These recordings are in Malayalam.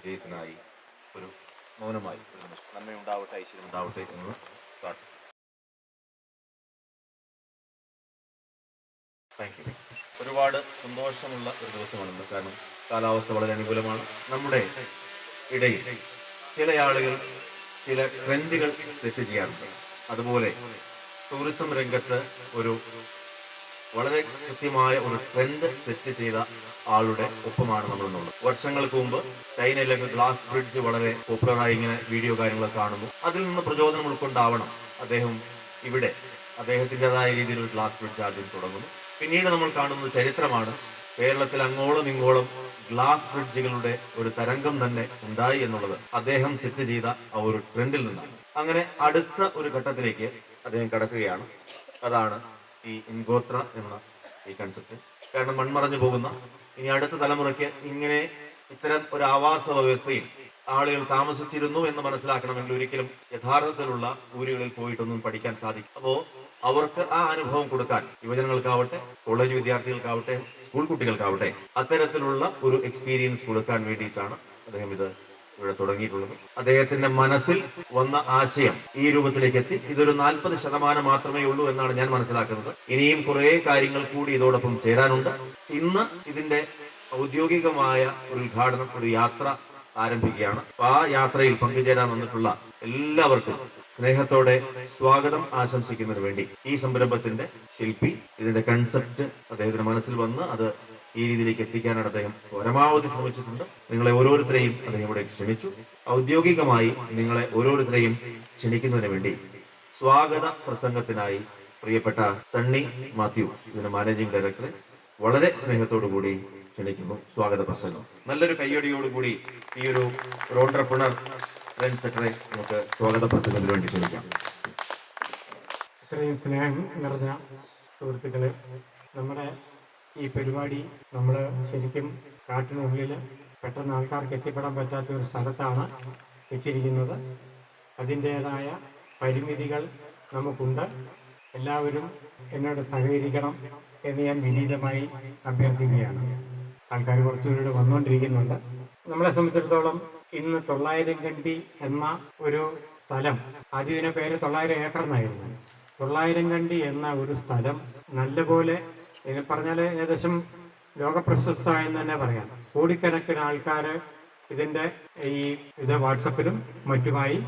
വിജയത്തിനായി ഒരു മൗനമായി ഒരു നിമിഷം നന്മയുണ്ടാവട്ടെ, ഐശ്വര്യം ഉണ്ടാവട്ടെ എന്ന് പ്രാർത്ഥിക്കും. Thank you. ഒരുപാട് സന്തോഷമുള്ള ഒരു ദിവസമാണെന്ന്. കാരണം കാലാവസ്ഥ വളരെ അനുകൂലമാണ്. നമ്മുടെ ഇടയിൽ ചില ആളുകൾ ചില ട്രെൻഡുകൾ സെറ്റ് ചെയ്യാറുണ്ട്. അതുപോലെ ടൂറിസം രംഗത്ത് ഒരു വളരെ കൃത്യമായ ഒരു ട്രെൻഡ് സെറ്റ് ചെയ്ത ആളുടെ ഒപ്പമാണ് നമ്മൾ എന്നുള്ളത്. വർഷങ്ങൾക്ക് മുമ്പ് ചൈനയിലൊക്കെ ഗ്ലാസ് ബ്രിഡ്ജ് വളരെ പോപ്പുലറായി ഇങ്ങനെ വീഡിയോ കാര്യങ്ങളൊക്കെ കാണുന്നു. അതിൽ നിന്ന് പ്രചോദനം ഉൾക്കൊണ്ടാവണം അദ്ദേഹം ഇവിടെ അദ്ദേഹത്തിൻ്റെതായ രീതിയിൽ ഒരു ഗ്ലാസ് ബ്രിഡ്ജ് ആദ്യം തുടങ്ങുന്നു. പിന്നീട് നമ്മൾ കാണുന്നത് ചരിത്രമാണ്. കേരളത്തിൽ അങ്ങോളം ഇങ്ങോളം ഗ്ലാസ് ബ്രിഡ്ജുകളുടെ ഒരു തരംഗം തന്നെ ഉണ്ടായി എന്നുള്ളത് അദ്ദേഹം സെറ്റ് ചെയ്ത ആ ഒരു ട്രെൻഡിൽ നിന്നാണ്. അങ്ങനെ അടുത്ത ഒരു ഘട്ടത്തിലേക്ക് അദ്ദേഹം കടക്കുകയാണ്. അതാണ് ഈ ഇൻഗോത്ര എന്ന ഈ കൺസെപ്റ്റ്. കാരണം മൺമറഞ്ഞു പോകുന്ന ഇനി അടുത്ത തലമുറയ്ക്ക് ഇങ്ങനെ ഇത്തരം ഒരു ആവാസ വ്യവസ്ഥയിൽ ആളുകൾ താമസിച്ചിരുന്നു എന്ന് മനസ്സിലാക്കണമെങ്കിൽ ഒരിക്കലും യഥാർത്ഥത്തിലുള്ള ഊരുകളിൽ പോയിട്ടൊന്നും പഠിക്കാൻ സാധിക്കും. അപ്പോൾ അവർക്ക് ആ അനുഭവം കൊടുക്കാൻ യുവജനങ്ങൾക്കാവട്ടെ, കോളേജ് വിദ്യാർത്ഥികൾക്കാവട്ടെ, സ്കൂൾ കുട്ടികൾക്കാവട്ടെ അത്തരത്തിലുള്ള ഒരു എക്സ്പീരിയൻസ് കൊടുക്കാൻ വേണ്ടിയിട്ടാണ് അദ്ദേഹം ഇത് ഇവിടെ തുടങ്ങിയിട്ടുള്ളത്. അദ്ദേഹത്തിന്റെ മനസ്സിൽ വന്ന ആശയം ഈ രൂപത്തിലേക്ക് എത്തി. ഇതൊരു 40% മാത്രമേ ഉള്ളൂ എന്നാണ് ഞാൻ മനസ്സിലാക്കുന്നത്. ഇനിയും കുറെ കാര്യങ്ങൾ കൂടി ഇതോടൊപ്പം ചേരാനുണ്ട്. ഇന്ന് ഇതിന്റെ ഔദ്യോഗികമായ ഒരു ഉദ്ഘാടനം, ഒരു യാത്ര ആരംഭിക്കുകയാണ്. ആ യാത്രയിൽ പങ്കുചേരാൻ വന്നിട്ടുള്ള എല്ലാവർക്കും സ്നേഹത്തോടെ സ്വാഗതം ആശംസിക്കുന്നതിന് വേണ്ടി ഈ സംരംഭത്തിന്റെ ശില്പി ഇതിന്റെ കൺസെപ്റ്റ് അദ്ദേഹത്തിന്റെ മനസ്സിൽ വന്ന് അത് ഈ രീതിയിലേക്ക് എത്തിക്കാനാണ് അദ്ദേഹം പരമാവധി ശ്രമിച്ചിട്ടുണ്ട്. നിങ്ങളെ ഓരോരുത്തരെയും അദ്ദേഹം ഇവിടെ ക്ഷണിച്ചു. ഔദ്യോഗികമായി നിങ്ങളെ ഓരോരുത്തരെയും ക്ഷണിക്കുന്നതിന് വേണ്ടി സ്വാഗത പ്രസംഗത്തിനായി പ്രിയപ്പെട്ട സണ്ണി മാത്യു, ഇതിന്റെ മാനേജിംഗ് ഡയറക്ടറെ വളരെ സ്നേഹത്തോടു കൂടി ക്ഷണിക്കുന്നു. സ്വാഗത പ്രസംഗം നല്ലൊരു കയ്യടിയോടുകൂടി ഈ ഒരു ഓൺട്രപ്രണർ ട്രെൻഡ് സെറ്ററെ നമുക്ക് സ്വാഗത പ്രസംഗത്തിന് വേണ്ടി ക്ഷണിക്കാം. ഇത്രയും സ്നേഹം നിറഞ്ഞ സുഹൃത്തുക്കളെ, നമ്മുടെ ഈ പരിപാടി നമ്മൾ ശരിക്കും കാട്ടിനുള്ളിൽ പെട്ടെന്ന് ആൾക്കാർക്ക് എത്തിപ്പെടാൻ പറ്റാത്ത ഒരു സ്ഥലത്താണ് വെച്ചിരിക്കുന്നത്. അതിൻ്റേതായ പരിമിതികൾ നമുക്കുണ്ട്. എല്ലാവരും എന്നോട് സഹകരിക്കണം എന്ന് ഞാൻ വിനീതമായി അഭ്യർത്ഥിക്കുകയാണ്. ആൾക്കാർ കുറച്ചുകൂടെ വന്നുകൊണ്ടിരിക്കുന്നുണ്ട്. നമ്മളെ സംബന്ധിച്ചിടത്തോളം ഇന്ന് 900 കണ്ടി എന്ന ഒരു സ്ഥലം, ആദ്യം ഇതിനെ പേര് 900 ഏക്കർ എന്നായിരുന്നു. 900 കണ്ടി എന്ന ഒരു സ്ഥലം നല്ലപോലെ ഇതിനെ പറഞ്ഞാൽ ഏകദേശം ലോകപ്രശസ്തമായെന്ന് തന്നെ പറയാം. കോടിക്കണക്കിന് ആൾക്കാർ ഇതിൻ്റെ ഇത് വാട്സപ്പിലും മറ്റുമായി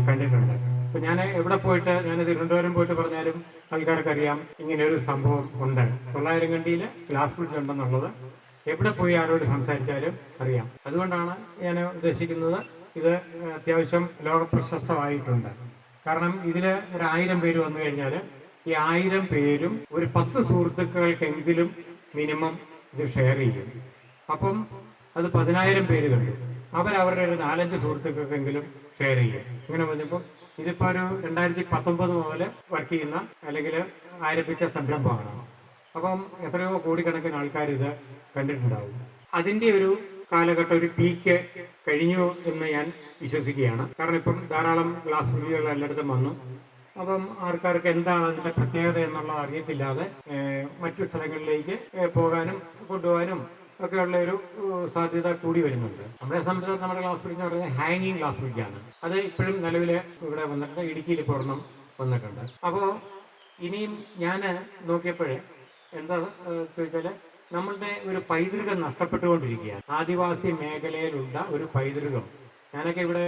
കണ്ടിട്ടുണ്ട്. ഇപ്പം ഞാൻ എവിടെ പോയിട്ട്, ഞാൻ തിരുവനന്തപുരം പോയിട്ട് പറഞ്ഞാലും ആൾക്കാർക്കറിയാം ഇങ്ങനെയൊരു സംഭവം ഉണ്ട്. 900 കണ്ടിയിൽ ഗ്ലാസ് ബ്രിഡ്ജ് ഉണ്ടെന്നുള്ളത് എവിടെ പോയി ആരോട് സംസാരിച്ചാലും അറിയാം. അതുകൊണ്ടാണ് ഞാൻ ഉദ്ദേശിക്കുന്നത് ഇത് അത്യാവശ്യം ലോകപ്രശസ്തമായിട്ടുണ്ട്. കാരണം ഇതിൽ ഒരു 1000 പേര് വന്നു കഴിഞ്ഞാൽ ഈ 1000 പേരും ഒരു 10 സുഹൃത്തുക്കൾക്കെങ്കിലും മിനിമം ഇത് ഷെയർ ചെയ്യും. അപ്പം അത് 10000 പേര് കണ്ടു. അവരവരുടെ ഒരു 4-5 സുഹൃത്തുക്കൾക്കെങ്കിലും ഷെയർ ചെയ്യും. ഇങ്ങനെ വന്നപ്പോൾ ഇതിപ്പോൾ ഒരു 2019 മുതൽ വർക്ക് ചെയ്യുന്ന അല്ലെങ്കിൽ ആരംഭിച്ച സംരംഭമാണ്. അപ്പം എത്രയോ കോടിക്കണക്കിന് ആൾക്കാർ ഇത് കണ്ടിട്ടുണ്ടാവും. അതിൻ്റെ ഒരു കാലഘട്ടം, ഒരു പീക്ക് കഴിഞ്ഞു എന്ന് ഞാൻ വിശ്വസിക്കുകയാണ്. കാരണം ഇപ്പം ധാരാളം ഗ്ലാസ് ബ്രിഡ്ജുകൾ എല്ലായിടത്തും വന്നു. അപ്പം ആൾക്കാർക്ക് എന്താണ് അതിൻ്റെ പ്രത്യേകത എന്നുള്ളത് അറിയത്തില്ലാതെ മറ്റു സ്ഥലങ്ങളിലേക്ക് പോകാനും കൊണ്ടുപോകാനും ഒക്കെയുള്ള ഒരു സാധ്യത കൂടി വരുന്നുണ്ട്. നമ്മളെ സംബന്ധിച്ച് നമ്മുടെ ഗ്ലാസ് ബ്രിഡ്ജ് എന്ന് പറയുന്നത് ഹാങ്ങിങ് ഗ്ലാസ് ബ്രിഡ്ജാണ്. അത് ഇപ്പോഴും നിലവിൽ ഇവിടെ വന്നിട്ടുണ്ട്. ഇടുക്കിയിൽ ഇപ്പോൾ ഒരെണ്ണം വന്നിട്ടുണ്ട്. അപ്പോൾ ഇനിയും ഞാൻ നോക്കിയപ്പോൾ എന്താ ചോദിച്ചാൽ നമ്മളുടെ ഒരു പൈതൃകം നഷ്ടപ്പെട്ടുകൊണ്ടിരിക്കുകയാണ്. ആദിവാസി മേഖലയിലുള്ള ഒരു പൈതൃകം. ഞാനൊക്കെ ഇവിടെ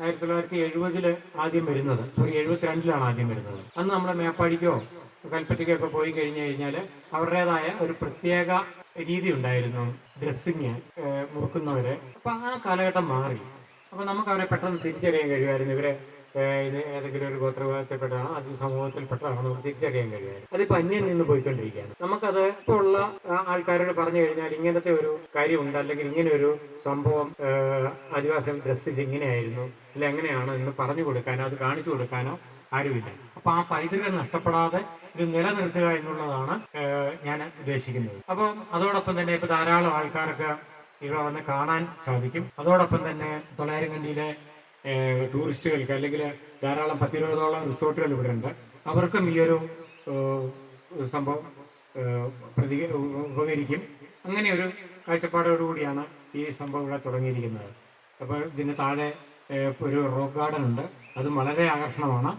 1970 ആദ്യം വരുന്നത്, 72 ആദ്യം വരുന്നത്. അന്ന് നമ്മുടെ മേപ്പാടിക്കോ കൽപ്പറ്റയ്ക്കോ ഒക്കെ പോയി കഴിഞ്ഞു കഴിഞ്ഞാൽ അവരുടേതായ ഒരു പ്രത്യേക രീതി ഉണ്ടായിരുന്നു ഡ്രസ്സിങ് മുറുക്കുന്നവര്. അപ്പം ആ കാലഘട്ടം മാറി. അപ്പം നമുക്ക് അവരെ പെട്ടെന്ന് തിരിച്ചറിയാൻ കഴിയുമായിരുന്നു. ഇവരെ ഇത് ഏതെങ്കിലും ഒരു ഗോത്രവിഭാഗത്തിൽപ്പെട്ടതാണോ അത് സമൂഹത്തിൽപ്പെട്ടതാണോ നമുക്ക് തിരിച്ചറിയാൻ കഴിയുമായിരുന്നു. അതിപ്പോൾ അന്യം നിന്ന് പോയിക്കൊണ്ടിരിക്കുകയാണ്. നമുക്കത് ഇപ്പോൾ ഉള്ള ആൾക്കാരോട് പറഞ്ഞു കഴിഞ്ഞാൽ ഇങ്ങനത്തെ ഒരു കാര്യമുണ്ട്, അല്ലെങ്കിൽ ഇങ്ങനെ ഒരു സംഭവം ആദിവാസി ഡ്രസ്സ് ഇങ്ങനെയായിരുന്നു, അല്ലെ എങ്ങനെയാണ് എന്ന് പറഞ്ഞു കൊടുക്കാനോ അത് കാണിച്ചു കൊടുക്കാനോ ആരുമില്ല. അപ്പോൾ ആ പൈതൃകം നഷ്ടപ്പെടാതെ ഇത് നിലനിർത്തുക എന്നുള്ളതാണ് ഞാൻ ഉദ്ദേശിക്കുന്നത്. അപ്പോൾ അതോടൊപ്പം തന്നെ ഇപ്പോൾ ധാരാളം ആൾക്കാർക്ക് ഇവിടെ വന്ന് കാണാൻ സാധിക്കും. അതോടൊപ്പം തന്നെ 900 കണ്ടിയിലെ ടൂറിസ്റ്റുകൾക്ക് അല്ലെങ്കിൽ ധാരാളം 10-20ഓളം റിസോർട്ടുകൾ ഇവിടെ ഉണ്ട്. അവർക്കും ഈ ഒരു സംഭവം ഉപകരിക്കും. അങ്ങനെ ഒരു കാഴ്ചപ്പാടോടുകൂടിയാണ് ഈ സംഭവം ഇവിടെ തുടങ്ങിയിരിക്കുന്നത്. അപ്പോൾ ഇതിന് താഴെ ഒരു റോക്ക് ഗാർഡൻ ഉണ്ട്, അതും വളരെ ആകർഷണമാണ്.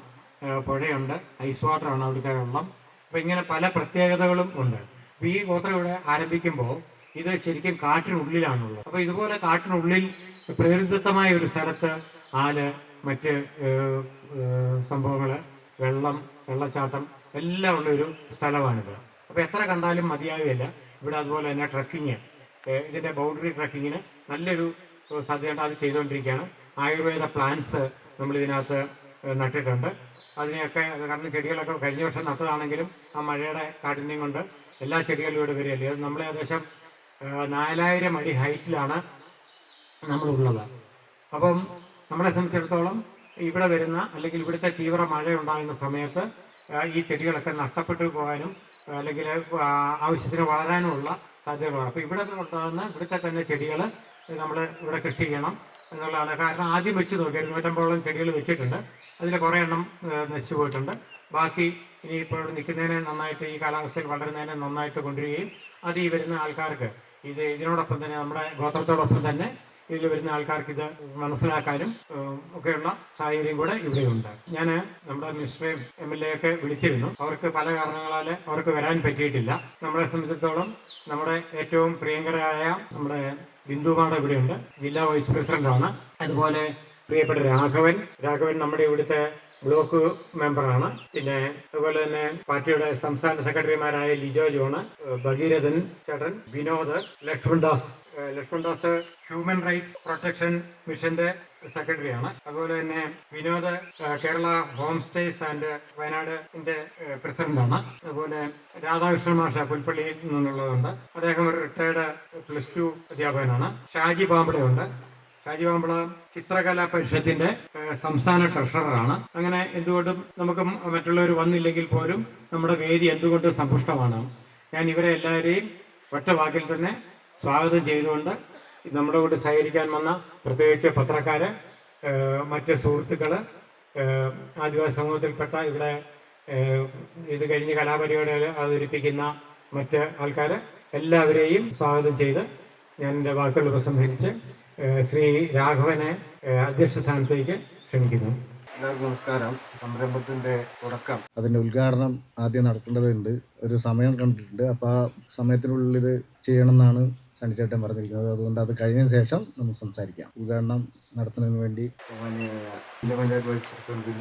പുഴയുണ്ട്, ഐസ് വാട്ടറാണ് അവിടുത്തെ വെള്ളം. അപ്പോൾ ഇങ്ങനെ പല പ്രത്യേകതകളും ഉണ്ട്. അപ്പോൾ ഈ ഗോത്രം ഇവിടെ ആരംഭിക്കുമ്പോൾ ഇത് ശരിക്കും കാട്ടിനുള്ളിലാണുള്ളത്. അപ്പോൾ ഇതുപോലെ കാട്ടിനുള്ളിൽ പ്രകൃതിദത്തമായ ഒരു സ്ഥലത്ത് ആല്, മറ്റ് സംഭവങ്ങൾ, വെള്ളച്ചാട്ടം എല്ലാം ഉള്ളൊരു സ്ഥലമാണിത്. അപ്പോൾ എത്ര കണ്ടാലും മതിയാകുകയില്ല. ഇവിടെ അതുപോലെ തന്നെ ട്രക്കിങ്, ഇതിൻ്റെ ബൗണ്ടറി ട്രക്കിങ്ങിന് നല്ലൊരു സാധ്യത അത് ചെയ്തുകൊണ്ടിരിക്കുകയാണ്. ആയുർവേദ പ്ലാന്റ്സ് നമ്മളിതിനകത്ത് നട്ടിട്ടുണ്ട്. അതിനെയൊക്കെ, കാരണം ചെടികളൊക്കെ കഴിഞ്ഞ വർഷം നട്ടതാണെങ്കിലും ആ മഴയുടെ കാഠിന്യം കൊണ്ട് എല്ലാ ചെടികളും ഇവിടെ വരികയല്ലേ. നമ്മൾ ഏകദേശം 4000 അടി ഹൈറ്റിലാണ് നമ്മളുള്ളത്. അപ്പം നമ്മളെ സംബന്ധിച്ചിടത്തോളം ഇവിടെ വരുന്ന, അല്ലെങ്കിൽ ഇവിടുത്തെ തീവ്ര മഴ ഉണ്ടാകുന്ന സമയത്ത് ഈ ചെടികളൊക്കെ നഷ്ടപ്പെട്ടു പോകാനും അല്ലെങ്കിൽ ആവശ്യത്തിന് വളരാനുമുള്ള സാധ്യതകളാണ്. അപ്പോൾ ഇവിടെ ഉണ്ടാകുന്ന ഇവിടുത്തെ തന്നെ ചെടികൾ നമ്മൾ ഇവിടെ കൃഷി ചെയ്യണം എന്നുള്ളതാണ്. കാരണം ആദ്യം വെച്ച് നോക്കി 250ഓളം ചെടികൾ വെച്ചിട്ടുണ്ട്. അതിൽ കുറേ എണ്ണം നശിച്ചു പോയിട്ടുണ്ട്. ബാക്കി ഇനി ഇപ്പോൾ ഇവിടെ നിൽക്കുന്നതിനെ നന്നായിട്ട്, ഈ കാലാവസ്ഥയിൽ വളരുന്നതിനെ നന്നായിട്ട് കൊണ്ടുവരികയും അത് ഈ വരുന്ന ആൾക്കാർക്ക് ഇതിനോടൊപ്പം തന്നെ, നമ്മുടെ ഗോത്രത്തോടൊപ്പം തന്നെ ഇതിൽ വരുന്ന ആൾക്കാർക്ക് ഇത് മനസ്സിലാക്കാനും ഒക്കെയുള്ള സാഹചര്യം കൂടെ ഇവിടെയുണ്ട്. ഞാൻ നമ്മുടെ മിനിസ്റ്ററേയും MLA ഒക്കെ വിളിച്ചിരുന്നു. അവർക്ക് പല കാരണങ്ങളാൽ അവർക്ക് വരാൻ പറ്റിയിട്ടില്ല. നമ്മളെ സംബന്ധിച്ചിടത്തോളം നമ്മുടെ ഏറ്റവും പ്രിയങ്കരായ നമ്മുടെ ബിന്ദുമാട ഇവിടെയുണ്ട്, ജില്ലാ വൈസ് പ്രസിഡന്റാണ്. അതുപോലെ പ്രിയപ്പെട്ട രാഘവൻ നമ്മുടെ ഇവിടുത്തെ ബ്ലോക്ക് മെമ്പറാണ്. പിന്നെ അതുപോലെ തന്നെ പാർട്ടിയുടെ സംസ്ഥാന സെക്രട്ടറിമാരായ ലിജോ ജോണ്, ഭഗീരഥൻ ചേട്ടൻ, Vinod, Lakshman Das human rights protection മിഷന്റെ സെക്രട്ടറിയാണ്. അതുപോലെ തന്നെ Vinod Kerala home stays and വയനാടിന്റെ പ്രസിഡന്റാണ്. അതുപോലെ രാധാകൃഷ്ണൻ മാഷ പുൽപ്പള്ളിയിൽ നിന്നുള്ളതുണ്ട്. അദ്ദേഹം ഒരു റിട്ടയർഡ് +2 അധ്യാപകനാണ്. ഷാജി പാമ്പളയുണ്ട്. ഷാജി പാമ്പള ചിത്രകലാ പരിഷത്തിന്റെ സംസ്ഥാന ട്രഷററാണ്. അങ്ങനെ എന്തുകൊണ്ടും നമുക്ക് മറ്റുള്ളവർ വന്നില്ലെങ്കിൽ പോലും നമ്മുടെ വേദി എന്തുകൊണ്ടും സമ്പുഷ്ടമാണ്. ഞാൻ ഇവരെ എല്ലാവരെയും ഒറ്റ വാക്കിൽ തന്നെ സ്വാഗതം ചെയ്തുകൊണ്ട് നമ്മുടെ കൂടെ സഹകരിക്കാൻ വന്ന പ്രത്യേകിച്ച് പത്രക്കാര്, മറ്റ് സുഹൃത്തുക്കള്, ആദിവാസി സമൂഹത്തിൽപ്പെട്ട ഇവിടെ ഇത് കഴിഞ്ഞ് കലാപരിപാടികൾ അവതരിപ്പിക്കുന്ന മറ്റ് ആൾക്കാർ എല്ലാവരെയും സ്വാഗതം ചെയ്ത് ഞാൻ എൻ്റെ വാക്കുകൾ ഉപസംഹരിച്ച് ശ്രീ രാഘവനെ അധ്യക്ഷ സ്ഥാനത്തേക്ക് ക്ഷണിക്കുന്നു. എല്ലാവർക്കും നമസ്കാരം. സംരംഭത്തിന്റെ തുടക്കം, അതിന്റെ ഉദ്ഘാടനം ആദ്യം നടക്കേണ്ടതുണ്ട്. ഒരു സമയം കണ്ടിട്ടുണ്ട്. അപ്പോൾ ആ സമയത്തിനുള്ളിൽ ഇത് ചെയ്യണമെന്നാണ് സണ്ണിച്ചേട്ടൻ പറഞ്ഞിരിക്കുന്നത്. അതുകൊണ്ട് അത് കഴിഞ്ഞതിന് ശേഷം നമുക്ക് സംസാരിക്കാം. ഉദ്ഘാടനം നടത്തുന്നതിന് വേണ്ടി ജില്ലാ പഞ്ചായത്ത് വൈസ് പ്രസിഡന്റ്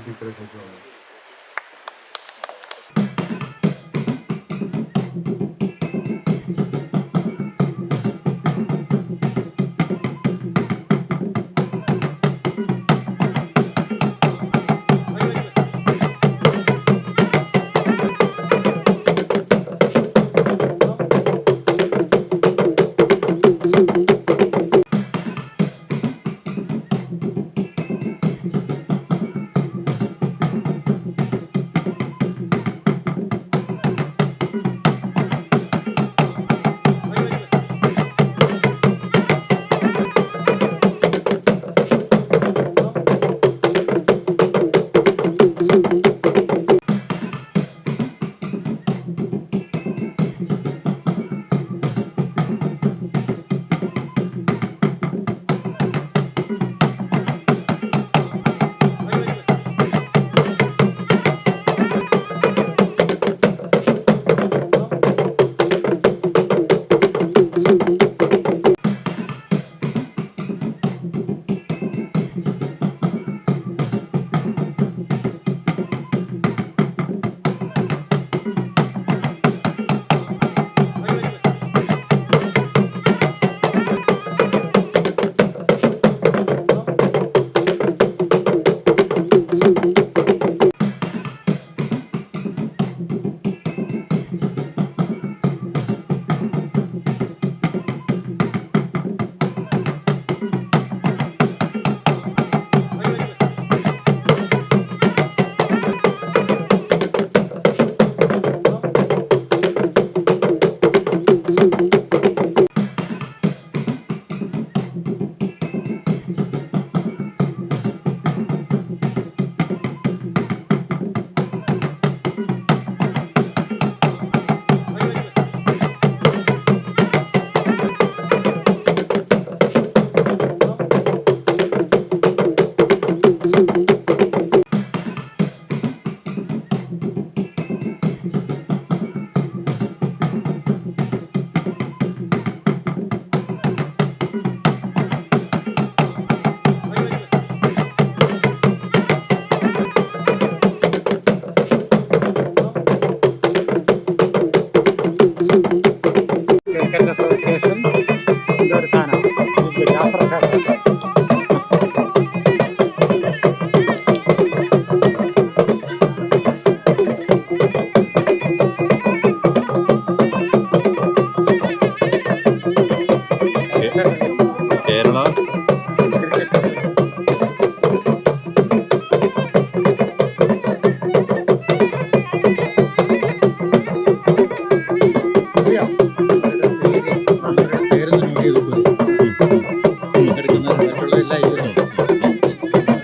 മറ്റുള്ളതെല്ലാം ഇരുന്നു.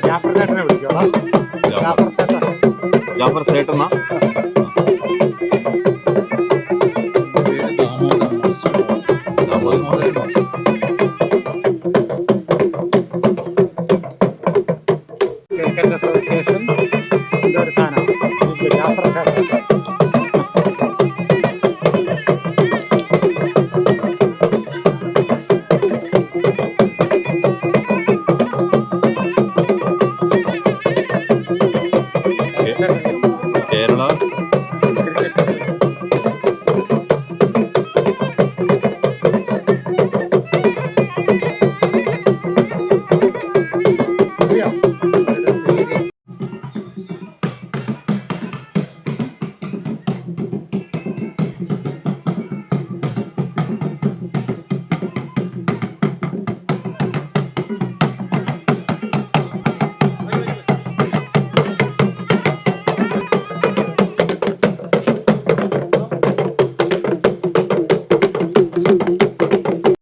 ജാഫർ ചേട്ടനെ വിളിക്കാം. ജാഫർ ചേട്ടൻ. ജാഫർ സേട്ടെന്നാ പേര് Damodaran master. Damodaran master. Cricket association എന്തൊരു സാധനം. ജാഫർ ചേട്ടൻ. കേരള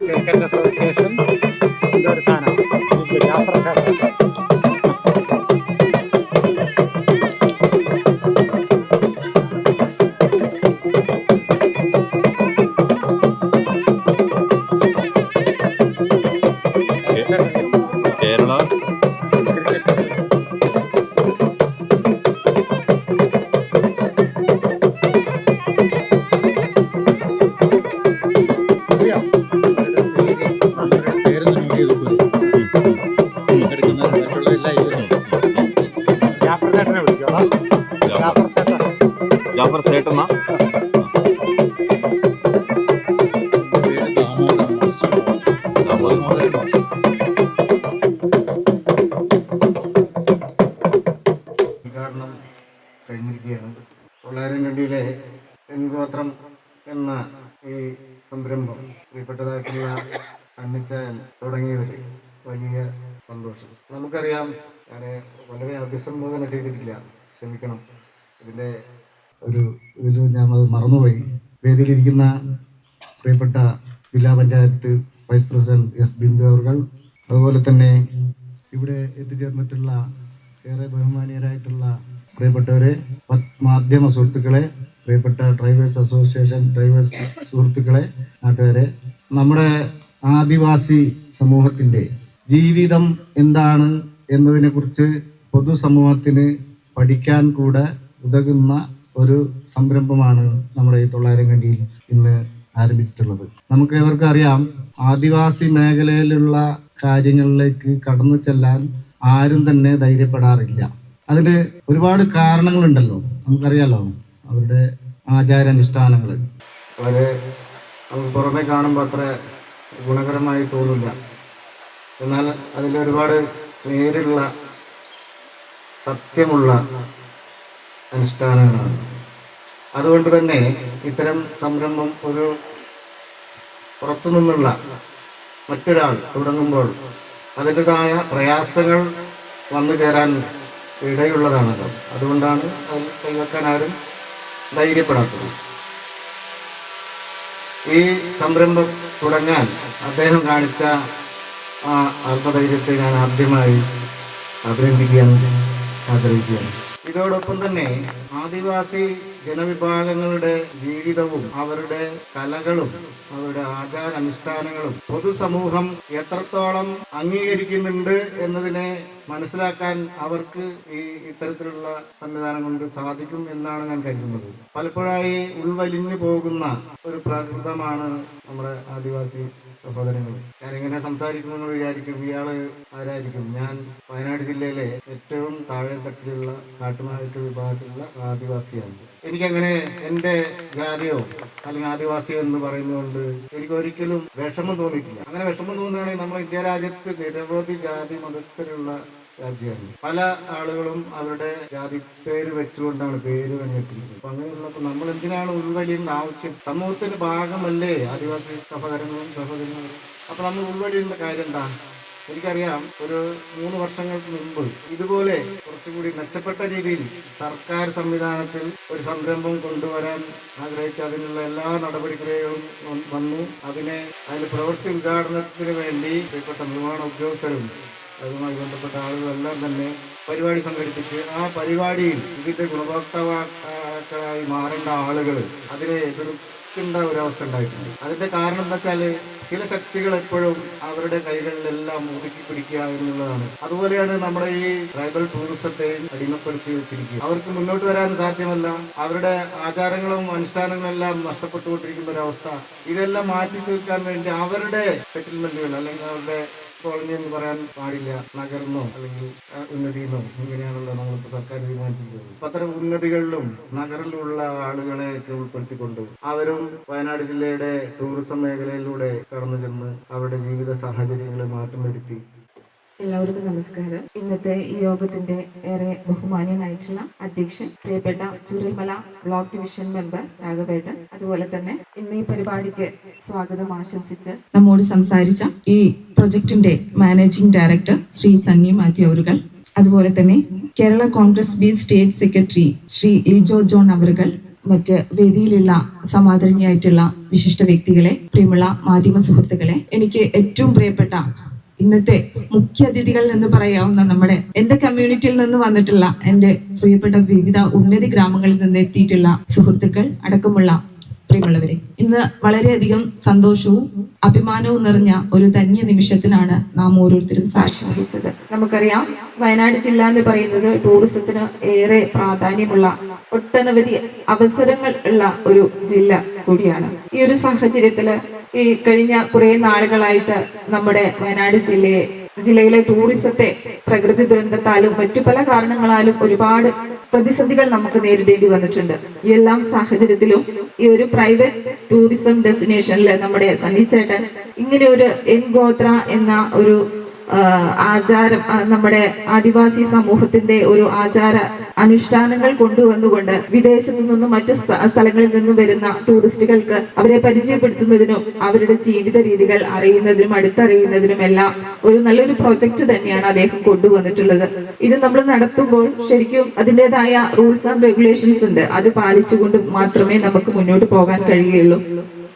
ക്രിക്കറ്റ് അസോസിയേഷൻ എന്തൊരു സാധനം. ജാഫർ ചേട്ടൻ. കേരള പേരൊന്ന് നോക്കി എടുക്കൂലേ? എടുക്കുന്ന മറ്റുള്ളതെല്ലാം ഇരുന്നു. ജാഫർ ചേട്ടനെ വിളിക്കാം. ജാഫർ ചേട്ടൻ. ജാഫർ സേട്ടെന്നാ പേര് ദാമോദരൻ മാസ്റ്റർ. ദാമോദരൻ മാസ്റ്റർ. ഉദ്ഘാടനം കഴിഞ്ഞിരിക്കുകയാണ്. തൊള്ളായിരംകണ്ടിയിലെ പെൺഗോത്രം എന്ന ഈ സംരംഭം പ്രിയപ്പെട്ടതായിട്ടുള്ള സണ്ണിച്ചായൻ തുടങ്ങിയതിൽ വലിയ സന്തോഷം. നമുക്കറിയാം, ഞാൻ വളരെ അഭിസംബോധന ചെയ്തിട്ടില്ല, ക്ഷമിക്കണം. ഇതിൻ്റെ ഇതിൽ ഞാൻ അത് മറന്നുപോയി. വേദിയിലിരിക്കുന്ന പ്രിയപ്പെട്ട ജില്ലാ panchayat vice president S Bindu അവർ, അതുപോലെ തന്നെ ഇവിടെ എത്തിച്ചേർന്നിട്ടുള്ള ഏറെ ബഹുമാനീയരായിട്ടുള്ള പ്രിയപ്പെട്ടവരെ, മാധ്യമ സുഹൃത്തുക്കളെ, പ്രിയപ്പെട്ട ഡ്രൈവേഴ്സ് അസോസിയേഷൻ ഡ്രൈവേഴ്സ് സുഹൃത്തുക്കളെ, നാട്ടുകാരെ, നമ്മുടെ ആദിവാസി സമൂഹത്തിൻ്റെ ജീവിതം എന്താണ് എന്നതിനെക്കുറിച്ച് പൊതുസമൂഹത്തിന് പഠിക്കാൻ കൂടെ ഉതകുന്ന ഒരു സംരംഭമാണ് നമ്മുടെ ഈ തൊള്ളായിരംകണ്ടിയിൽ ഇന്ന് ആരംഭിച്ചിട്ടുള്ളത്. നമുക്ക് ഏവർക്കും അറിയാം, ആദിവാസി മേഖലയിലുള്ള കാര്യങ്ങളിലേക്ക് കടന്നു ചെല്ലാൻ ആരും തന്നെ ധൈര്യപ്പെടാറില്ല. അതിന് ഒരുപാട് കാരണങ്ങളുണ്ടല്ലോ, നമുക്കറിയാലോ. അവരുടെ ആചാരാനുഷ്ഠാനങ്ങൾ വളരെ നമുക്ക് പുറമെ കാണുമ്പോൾ അത്ര ഗുണകരമായി തോന്നില്ല. എന്നാൽ അതിലൊരുപാട് നേരിലുള്ള സത്യമുള്ള അനുഷ്ഠാനങ്ങളാണ്. അതുകൊണ്ട് തന്നെ ഇത്തരം സംരംഭം ഒരു പുറത്തു നിന്നുള്ള മറ്റൊരാൾ തുടങ്ങുമ്പോൾ അതിൻ്റെതായ പ്രയാസങ്ങൾ വന്നു ചേരാൻ ഇടയുള്ളതാണല്ലോ. അതുകൊണ്ടാണ് അതിൽ കൈവെക്കാൻ ആരും ധൈര്യപ്പെടാത്തത്. ഈ സംരംഭം തുടങ്ങാൻ അദ്ദേഹം കാണിച്ച ആ ആത്മധൈര്യത്തെ ഞാൻ ആദ്യമായി അഭിനന്ദിക്കുകയാണ്, ആദരിക്കുകയാണ്. ഇതോടൊപ്പം തന്നെ ആദിവാസി ജനവിഭാഗങ്ങളുടെ ജീവിതവും അവരുടെ കലകളും അവരുടെ ആചാരാനുഷ്ഠാനങ്ങളും പൊതുസമൂഹം എത്രത്തോളം അംഗീകരിക്കുന്നുണ്ട് എന്നതിനെ മനസ്സിലാക്കാൻ അവർക്ക് ഈ ഇത്തരത്തിലുള്ള സംവിധാനം കൊണ്ട് സാധിക്കും എന്നാണ് ഞാൻ കരുതുന്നത്. പലപ്പോഴായി ഉൾവലിഞ്ഞു പോകുന്ന ഒരു പ്രകൃതമാണ് നമ്മുടെ ആദിവാസി സഹോദരങ്ങൾ. ഞാനിങ്ങനെ സംസാരിക്കുമെന്ന് വിചാരിക്കും, ഇയാള് ആരായിരിക്കും? ഞാൻ വയനാട് ജില്ലയിലെ ഏറ്റവും താഴെ തട്ടിലുള്ള കാട്ടുമായിട്ട് വിഭാഗത്തിലുള്ള ആദിവാസിയാണ്. എനിക്കങ്ങനെ എൻ്റെ ജാതിയോ അല്ലെങ്കിൽ ആദിവാസിയോ എന്ന് പറയുന്നതുകൊണ്ട് എനിക്ക് ഒരിക്കലും വിഷമം തോന്നിയിട്ടില്ല. അങ്ങനെ വിഷമം തോന്നുകയാണെങ്കിൽ നമ്മുടെ ഇന്ത്യ രാജ്യത്ത് നിരവധി ജാതി മതസ്ഥരുള്ള രാജ്യമാണ്. പല ആളുകളും അവരുടെ ജാതി പേര് വെച്ചുകൊണ്ടാണ് പേര് കണ്ടിട്ടിരിക്കുന്നത്. അപ്പൊ അങ്ങനെയുള്ളപ്പോൾ നമ്മൾ എന്തിനാണ് ഉൾവലിയേണ്ട ആവശ്യം? സമൂഹത്തിന്റെ ഭാഗമല്ലേ ആദിവാസി സഹോദരങ്ങളും സഹോദരങ്ങളും? അപ്പൊ നമ്മൾ ഉൾവലിയേണ്ട കാര്യം എന്താ? എനിക്കറിയാം ഒരു 3 വർഷങ്ങൾക്ക് മുമ്പ് ഇതുപോലെ കുറച്ചുകൂടി മെച്ചപ്പെട്ട രീതിയിൽ സർക്കാർ സംവിധാനത്തിൽ ഒരു സംരംഭം കൊണ്ടുവരാൻ ആഗ്രഹിച്ച് അതിനുള്ള എല്ലാ നടപടിക്രമങ്ങളും വന്നു. അതിന്റെ പ്രവൃത്തി ഉദ്ഘാടനത്തിന് വേണ്ടി പ്രിയപ്പെട്ട നിർമ്മാണ ഉദ്യോഗസ്ഥരും അതുമായി ബന്ധപ്പെട്ട ആളുകളെല്ലാം തന്നെ പരിപാടി സംഘടിപ്പിച്ച് ആ പരിപാടിയിൽ ഇതിന്റെ ഗുണഭോക്താക്കളായി മാറേണ്ട ആളുകൾ അതിനെ എതിർക്കേണ്ട ഒരവസ്ഥ ഉണ്ടായിട്ടുണ്ട്. അതിന്റെ കാരണം എന്താ വെച്ചാൽ ചില ശക്തികൾ എപ്പോഴും അവരുടെ കൈകളിലെല്ലാം ഒതുക്കി പിടിക്കുക എന്നുള്ളതാണ്. അതുപോലെയാണ് നമ്മുടെ ഈ ട്രൈബൽ ടൂറിസത്തെയും അടിമപ്പെടുത്തി വെച്ചിരിക്കുക. അവർക്ക് മുന്നോട്ട് വരാൻ സാധ്യമല്ല. അവരുടെ ആചാരങ്ങളും അനുഷ്ഠാനങ്ങളും എല്ലാം നഷ്ടപ്പെട്ടുകൊണ്ടിരിക്കുന്ന ഒരവസ്ഥ. ഇതെല്ലാം മാറ്റി തീർക്കാൻ വേണ്ടി അവരുടെ സെറ്റിൽമെന്റുകൾ അല്ലെങ്കിൽ അവരുടെ കോളനി എന്ന് പറയാൻ പാടില്ല, നഗർന്നോ അല്ലെങ്കിൽ ഉന്നതിന്നോ ഇങ്ങനെയാണല്ലോ നമ്മളിപ്പോൾ സർക്കാർ തീരുമാനിച്ചിരിക്കുന്നത്. അപ്പൊ അത്തരം ഉന്നതികളിലും നഗറിലുള്ള ആളുകളെ ഉൾപ്പെടുത്തിക്കൊണ്ട് അവരും വയനാട് ജില്ലയുടെ ടൂറിസം മേഖലയിലൂടെ കടന്നു ചെന്ന് അവരുടെ ജീവിത സാഹചര്യങ്ങളെ മാറ്റം വരുത്തി. എല്ലാവർക്കും നമസ്കാരം. ഇന്നത്തെ ഈ യോഗത്തിന്റെ ഏറെ ബഹുമാന്യനായിട്ടുള്ള അധ്യക്ഷൻ പ്രിയപ്പെട്ട ചൂരൽമല ബ്ലോക്ക് ഡിവിഷൻ മെമ്പർ രാഘവേട്ടൻ, അതുപോലെ തന്നെ ഇന്ന് ഈ പരിപാടിക്ക് സ്വാഗതം ആശംസിച്ച് നമ്മോട് സംസാരിച്ച ഈ പ്രൊജക്ടിന്റെ മാനേജിംഗ് ഡയറക്ടർ ശ്രീ സണ്ണി മാത്യു അവറുകൾ, അതുപോലെ തന്നെ Kerala Congress B state secretary Shri Lijo John അവറുകൾ, മറ്റ് വേദിയിലുള്ള സമാദരണീയായിട്ടുള്ള വിശിഷ്ട വ്യക്തികളെ, പ്രിയമുള്ള മാധ്യമ സുഹൃത്തുക്കളെ, എനിക്ക് ഏറ്റവും പ്രിയപ്പെട്ട ഇന്നത്തെ മുഖ്യ അതിഥികൾ എന്ന് പറയാവുന്ന എന്റെ കമ്മ്യൂണിറ്റിയിൽ നിന്ന് വന്നിട്ടുള്ള എന്റെ പ്രിയപ്പെട്ട വിവിധ ഉന്നതി ഗ്രാമങ്ങളിൽ നിന്ന് എത്തിയിട്ടുള്ള സുഹൃത്തുക്കൾ അടക്കമുള്ള പ്രിയമുള്ളവരെ, ഇന്ന് വളരെയധികം സന്തോഷവും അഭിമാനവും നിറഞ്ഞ ഒരു ധന്യ നിമിഷത്തിനാണ് നാം ഓരോരുത്തരും സാക്ഷ്യം വഹിച്ചത്. നമുക്കറിയാം, വയനാട് ജില്ല എന്ന് പറയുന്നത് ടൂറിസത്തിന് ഏറെ പ്രാധാന്യമുള്ള ഒട്ടനവധി അവസരങ്ങൾ ഉള്ള ഒരു ജില്ല കൂടിയാണ്. ഈ ഒരു സാഹചര്യത്തില് ഈ കഴിഞ്ഞ കുറെ നാളുകളായിട്ട് നമ്മുടെ വയനാട് ജില്ലയിലെ ടൂറിസത്തെ പ്രകൃതി ദുരന്തത്താലും മറ്റു പല കാരണങ്ങളാലും ഒരുപാട് പ്രതിസന്ധികൾ നമുക്ക് നേരിടേണ്ടി വന്നിട്ടുണ്ട്. ഈ എല്ലാം സാഹചര്യത്തിലും ഈ ഒരു പ്രൈവറ്റ് ടൂറിസം ഡെസ്റ്റിനേഷനിൽ നമ്മുടെ സണ്ണി ചേട്ടൻ ഇങ്ങനെ ഒരു എൻഗോത്ര എന്ന ഒരു ആചാരം, നമ്മുടെ ആദിവാസി സമൂഹത്തിന്റെ ഒരു ആചാര അനുഷ്ഠാനങ്ങൾ കൊണ്ടുവന്നുകൊണ്ട് വിദേശത്തു നിന്നും മറ്റു സ്ഥലങ്ങളിൽ നിന്നും വരുന്ന ടൂറിസ്റ്റുകൾക്ക് അവരെ പരിചയപ്പെടുത്തുന്നതിനും അവരുടെ ജീവിത രീതികൾ അറിയുന്നതിനും അടുത്തറിയുന്നതിനും എല്ലാം ഒരു നല്ലൊരു പ്രോജക്റ്റ് തന്നെയാണ് അദ്ദേഹം കൊണ്ടുവന്നിട്ടുള്ളത്. ഇത് നമ്മൾ നടത്തുമ്പോൾ ശരിക്കും അതിൻ്റെതായ റൂൾസ് ആൻഡ് റെഗുലേഷൻസ് ഉണ്ട്. അത് പാലിച്ചുകൊണ്ട് മാത്രമേ നമുക്ക് മുന്നോട്ട് പോകാൻ കഴിയുകയുള്ളൂ.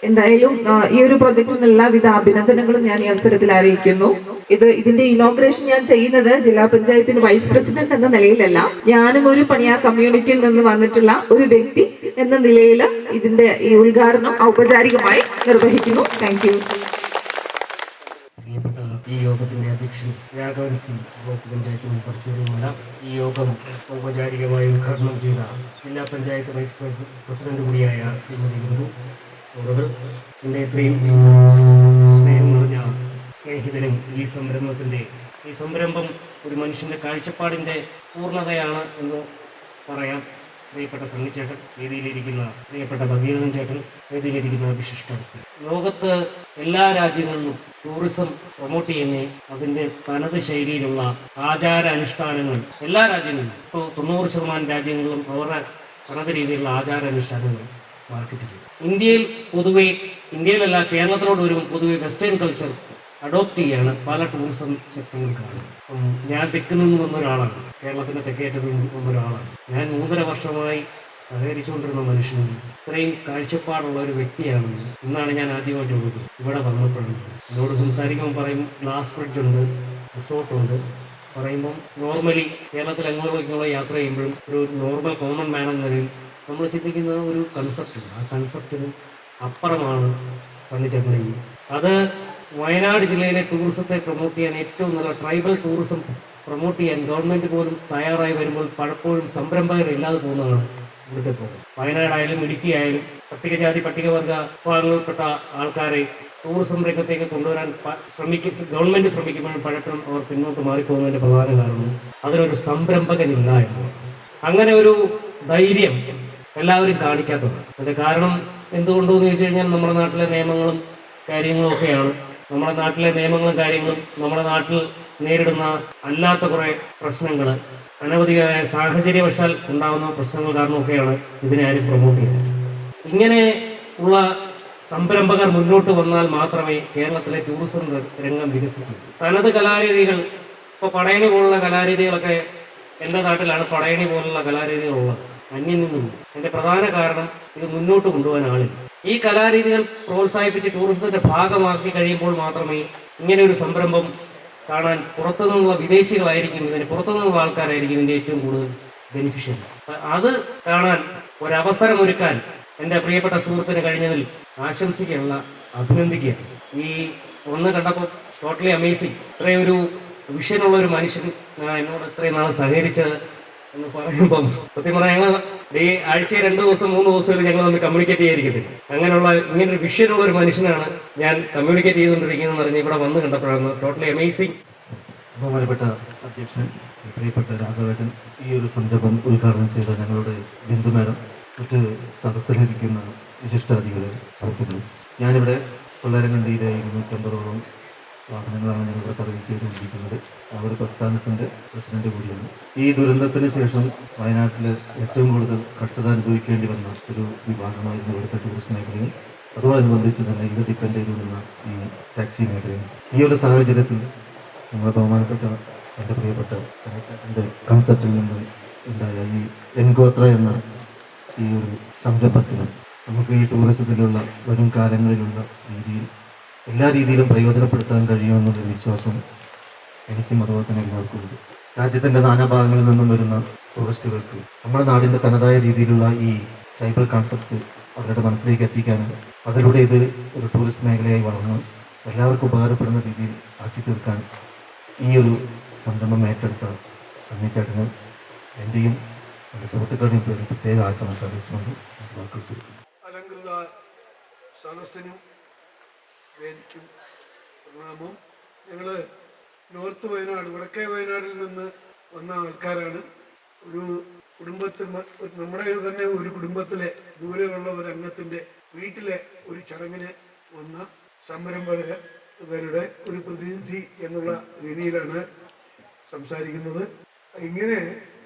എന്തായാലും ഈ ഒരു പ്രൊജക്ടിന് എല്ലാവിധ അഭിനന്ദനങ്ങളും ഞാൻ ഈ അവസരത്തിൽ അറിയിക്കുന്നു. ഇതിന്റെ ഇനോഗ്രേഷൻ ഞാൻ ചെയ്യുന്നത് ജില്ലാ പഞ്ചായത്തിന്റെ വൈസ് പ്രസിഡന്റ് എന്ന നിലയിലല്ല, ഞാനും ഒരു പണിയാർ കമ്മ്യൂണിറ്റിയിൽ നിന്ന് വന്നിട്ടുള്ള ഒരു വ്യക്തി എന്ന നിലയിൽ ഇതിന്റെ ഈ ഉദ്ഘാടനം ഔപചാരികമായി നിർവഹിക്കുന്നു. Thank you. പ്രിയപ്പെട്ട ഈ യോഗത്തിന്റെ അധ്യക്ഷൻ Raghavan C, block panchayat member Chooralmala, ഈ യോഗം ഔപചാരികമായി ഉദ്ഘാടനം ചെയ്ത ജില്ലാ പഞ്ചായത്ത് വൈസ് പ്രസിഡന്റ് കൂടിയായ ശ്രീമതി ബിന്ദു അവറുകൾ, എൻ്റെ ഇത്രയും സ്നേഹം നിറഞ്ഞ സ്നേഹിതരും ഈ സംരംഭം ഒരു മനുഷ്യൻ്റെ കാഴ്ചപ്പാടിൻ്റെ പൂർണ്ണതയാണ് എന്ന് പറയാം. പ്രിയപ്പെട്ട സണ്ണി ചേട്ടൻ, വേദിയിലിരിക്കുന്ന പ്രിയപ്പെട്ട ഭഗീരഥൻ ചേട്ടൻ, വേദിയിലിരിക്കുന്ന വിശിഷ്ട വ്യക്തി. ലോകത്ത് എല്ലാ രാജ്യങ്ങളിലും ടൂറിസം പ്രൊമോട്ട് ചെയ്യുന്ന അതിൻ്റെ തനത് ശൈലിയിലുള്ള ആചാര അനുഷ്ഠാനങ്ങൾ എല്ലാ രാജ്യങ്ങളിലും, ഇപ്പോൾ 90% രാജ്യങ്ങളിലും അവരുടെ തനത് രീതിയിലുള്ള ആചാര അനുഷ്ഠാനങ്ങൾ മാർക്കറ്റ് ചെയ്യും. ഇന്ത്യയിലല്ല, കേരളത്തിലോട് വരുമ്പോൾ പൊതുവെ വെസ്റ്റേൺ കൾച്ചർ അഡോപ്റ്റ് ചെയ്യാണ് പല ടൂറിസം സെക്ടറുകൾ കാണുന്നത്. ഞാൻ തെക്കിൽ നിന്ന് വന്ന ഒരാളാണ്, കേരളത്തിൻ്റെ തെക്കേറ്റത്ത് നിന്ന് വന്ന ഒരാളാണ്. ഞാൻ 3.5 വർഷമായി സഹകരിച്ചുകൊണ്ടിരുന്ന മനുഷ്യനാണ്. ഇത്രയും കാഴ്ചപ്പാടുള്ള ഒരു വ്യക്തിയാണെന്ന് ഇന്നാണ് ഞാൻ ആദ്യമായിട്ട് ഇവിടെ വന്നപ്പെടുന്നത്. എന്നോട് സംസാരിക്കുമ്പോൾ പറയും ഗ്ലാസ് ബ്രിഡ്ജ് ഉണ്ട്, റിസോർട്ടുണ്ട്. പറയുമ്പം നോർമലി കേരളത്തിൽ എങ്ങോട്ടോ യാത്ര ചെയ്യുമ്പോഴും ഒരു നോർമൽ കോമൺ മാൻ എന്ന നിലയിൽ നമ്മൾ ചിന്തിക്കുന്ന ഒരു കൺസെപ്റ്റ്, ആ കൺസെപ്റ്റിന് അപ്പുറമാണ് സണ്ണിച്ചേട്ടൻ. അത് വയനാട് ജില്ലയിലെ ടൂറിസത്തെ പ്രൊമോട്ട് ചെയ്യാൻ, ഏറ്റവും നല്ല ട്രൈബൽ ടൂറിസം പ്രൊമോട്ട് ചെയ്യാൻ ഗവൺമെൻറ് പോലും തയ്യാറായി വരുമ്പോൾ പലപ്പോഴും സംരംഭകർ ഇല്ലാതെ പോകുന്നതാണ് ഇവിടുത്തെ പോകുന്നത്. വയനാടായാലും ഇടുക്കി ആയാലും പട്ടികജാതി പട്ടികവർഗ വിഭാഗങ്ങളിൽപ്പെട്ട ആൾക്കാരെ ടൂറിസം രംഗത്തേക്ക് കൊണ്ടുവരാൻ ഗവൺമെൻറ് ശ്രമിക്കുമ്പോഴും പലപ്പോഴും അവർ പിന്നോട്ട് മാറിപ്പോകുന്നതിൻ്റെ പ്രധാന കാരണം അതിനൊരു സംരംഭകനില്ല എന്നാണ്. അങ്ങനെ ഒരു ധൈര്യം എല്ലാവരും കാണിക്കാത്തത്. അതിൻ്റെ കാരണം എന്തുകൊണ്ടെന്ന് ചോദിച്ചു കഴിഞ്ഞാൽ നമ്മുടെ നാട്ടിലെ നിയമങ്ങളും കാര്യങ്ങളും ഒക്കെയാണ്. നമ്മുടെ നാട്ടിലെ നിയമങ്ങളും കാര്യങ്ങളും നമ്മുടെ നാട്ടിൽ നേരിടുന്ന അല്ലാത്ത കുറേ പ്രശ്നങ്ങൾ, അനവധിയായ സാഹചര്യവശാൽ ഉണ്ടാകുന്ന പ്രശ്നങ്ങൾ കാരണമൊക്കെയാണ് ഇതിനെ ആരും പ്രൊമോട്ട് ചെയ്യുന്നത്. ഇങ്ങനെ ഉള്ള സംരംഭകർ മുന്നോട്ട് വന്നാൽ മാത്രമേ കേരളത്തിലെ ടൂറിസം രംഗം വികസിക്കൂ. തനത് കലാരീതികൾ, ഇപ്പോൾ പടയണി പോലുള്ള കലാരീതികളൊക്കെ എൻ്റെ നാട്ടിലാണ് പടയണി പോലുള്ള കലാരീതികളുള്ളത്, അന്യം നിന്നു. അതിൻ്റെ പ്രധാന കാരണം ഇത് മുന്നോട്ട് കൊണ്ടുപോകാൻ ആളില്ല. ഈ കലാരീതികൾ പ്രോത്സാഹിപ്പിച്ച് ടൂറിസത്തിൻ്റെ ഭാഗമാക്കി കഴിയുമ്പോൾ മാത്രമേ ഇങ്ങനെ ഒരു സംരംഭം കാണാൻ പുറത്തുനിന്നുള്ള വിദേശികളായിരിക്കും, പുറത്തുനിന്നുള്ള ആൾക്കാരായിരിക്കും ഇതിൻ്റെ ഏറ്റവും കൂടുതൽ ബെനിഫിഷ്യൽ. അത് കാണാൻ ഒരവസരമൊരുക്കാൻ എൻ്റെ പ്രിയപ്പെട്ട സുഹൃത്തിന് കഴിഞ്ഞതിൽ ആശംസിക്കുകയല്ല, അഭിനന്ദിക്കുകയാണ്. ഈ ഒന്ന് കണ്ടപ്പോൾ ടോട്ടലി അമേസിങ്. ഇത്രയും ഒരു വിഷനുള്ള ഒരു മനുഷ്യൻ എന്നോട് ഇത്രയും നാൾ സഹകരിച്ചത് എന്ന് പറയുമ്പം സത്യം പറഞ്ഞാൽ ഞങ്ങൾ ഈ ആഴ്ചയിൽ 2 ദിവസം 3 ദിവസം ഞങ്ങൾ തമ്മിൽ കമ്മ്യൂണിക്കേറ്റ് ചെയ്യാതിരിക്കത്തില്ല. അങ്ങനെയുള്ള ഇങ്ങനൊരു വിഷനുള്ള ഒരു മനുഷ്യനാണ് ഞാൻ കമ്മ്യൂണിക്കേറ്റ് ചെയ്തുകൊണ്ടിരിക്കുന്നതെന്ന് പറഞ്ഞ് ഇവിടെ വന്ന് കണ്ടപ്പോഴാണ് ടോട്ടലി അമേസിങ്. ബഹുമാനപ്പെട്ട അധ്യക്ഷൻ, പ്രിയപ്പെട്ട രാഘവേട്ടൻ, ഈ ഒരു സംരംഭം ഉദ്ഘാടനം ചെയ്ത ഞങ്ങളുടെ ബിന്ദു മാഡം, മറ്റ് സദസ്സിലിരിക്കുന്ന വിശിഷ്ടാതികളെ, സുഹൃത്തുക്കളും, ഞാനിവിടെ കൊള്ളാരങ്കണ്ടിയിലെ 250ഓളം വാഹനങ്ങളാണ് ഞങ്ങൾ സർവീസ് ചെയ്തുകൊണ്ടിരിക്കുന്നത്. ആ ഒരു പ്രസ്ഥാനത്തിൻ്റെ പ്രസിഡന്റ് കൂടിയാണ്. ഈ ദുരന്തത്തിന് ശേഷം വയനാട്ടിൽ ഏറ്റവും കൂടുതൽ കഷ്ടത അനുഭവിക്കേണ്ടി വന്ന ഒരു വിഭാഗമായിരുന്നു ഇവിടുത്തെ ടൂറിസ്റ്റ് മേഖലയും അതോടനുബന്ധിച്ച് തന്നെ ഇത് ഡിപ്പെൻഡ് ചെയ്തുകൊണ്ടുള്ള ഈ ടാക്സി മേഖലയും. ഈ ഒരു സാഹചര്യത്തിൽ നമ്മുടെ ബഹുമാനപ്പെട്ട എൻ്റെ പ്രിയപ്പെട്ട എൻ്റെ കൺസെപ്റ്റിൽ നിന്ന് ഉണ്ടായ ഈ എൻഗോത്ര എന്ന ഈ ഒരു സംരംഭത്തിന് നമുക്ക് ഈ ടൂറിസത്തിലുള്ള വരും കാലങ്ങളിലുള്ള രീതിയിൽ എല്ലാ രീതിയിലും പ്രയോജനപ്പെടുത്താൻ കഴിയുമെന്നൊരു വിശ്വാസം എനിക്കും അതുപോലെ തന്നെ എല്ലാവർക്കും ഉണ്ട്. രാജ്യത്തിൻ്റെ നാനാഭാഗങ്ങളിൽ നിന്നും വരുന്ന ടൂറിസ്റ്റുകൾക്ക് നമ്മുടെ നാടിൻ്റെ തനതായ രീതിയിലുള്ള ഈ ട്രൈബൽ കൺസെപ്റ്റ് അവരുടെ മനസ്സിലേക്ക് എത്തിക്കാനും അതിലൂടെ ഇത് ഒരു ടൂറിസ്റ്റ് മേഖലയായി വളർന്ന് എല്ലാവർക്കും ഉപകാരപ്പെടുന്ന രീതിയിൽ ആക്കി തീർക്കാൻ ഈ ഒരു സംരംഭം ഏറ്റെടുത്ത സണ്ണിച്ചേട്ടന് എൻ്റെയും എൻ്റെ സുഹൃത്തുക്കളുടെയും പേരിൽ പ്രത്യേക ആശംസ അറിയിച്ചുകൊണ്ട് വാക്കുകൾ ചുരുക്കുന്നു. അലങ്കൃത സദസ്സിനും വേദിക്കും പ്രണാമം. ഞങ്ങൾ നോർത്ത് വയനാട്, വടക്കേ വയനാടിൽ നിന്ന് വന്ന ആൾക്കാരാണ്. ഒരു കുടുംബത്തിൽ, നമ്മുടെ തന്നെ ഒരു കുടുംബത്തിലെ ദൂരെയുള്ള ഒരു അംഗത്തിൻ്റെ വീട്ടിലെ ഒരു ചടങ്ങിന് വന്ന സംരംഭകരുടെ ഒരു പ്രതിനിധി എന്നുള്ള രീതിയിലാണ് സംസാരിക്കുന്നത്. ഇങ്ങനെ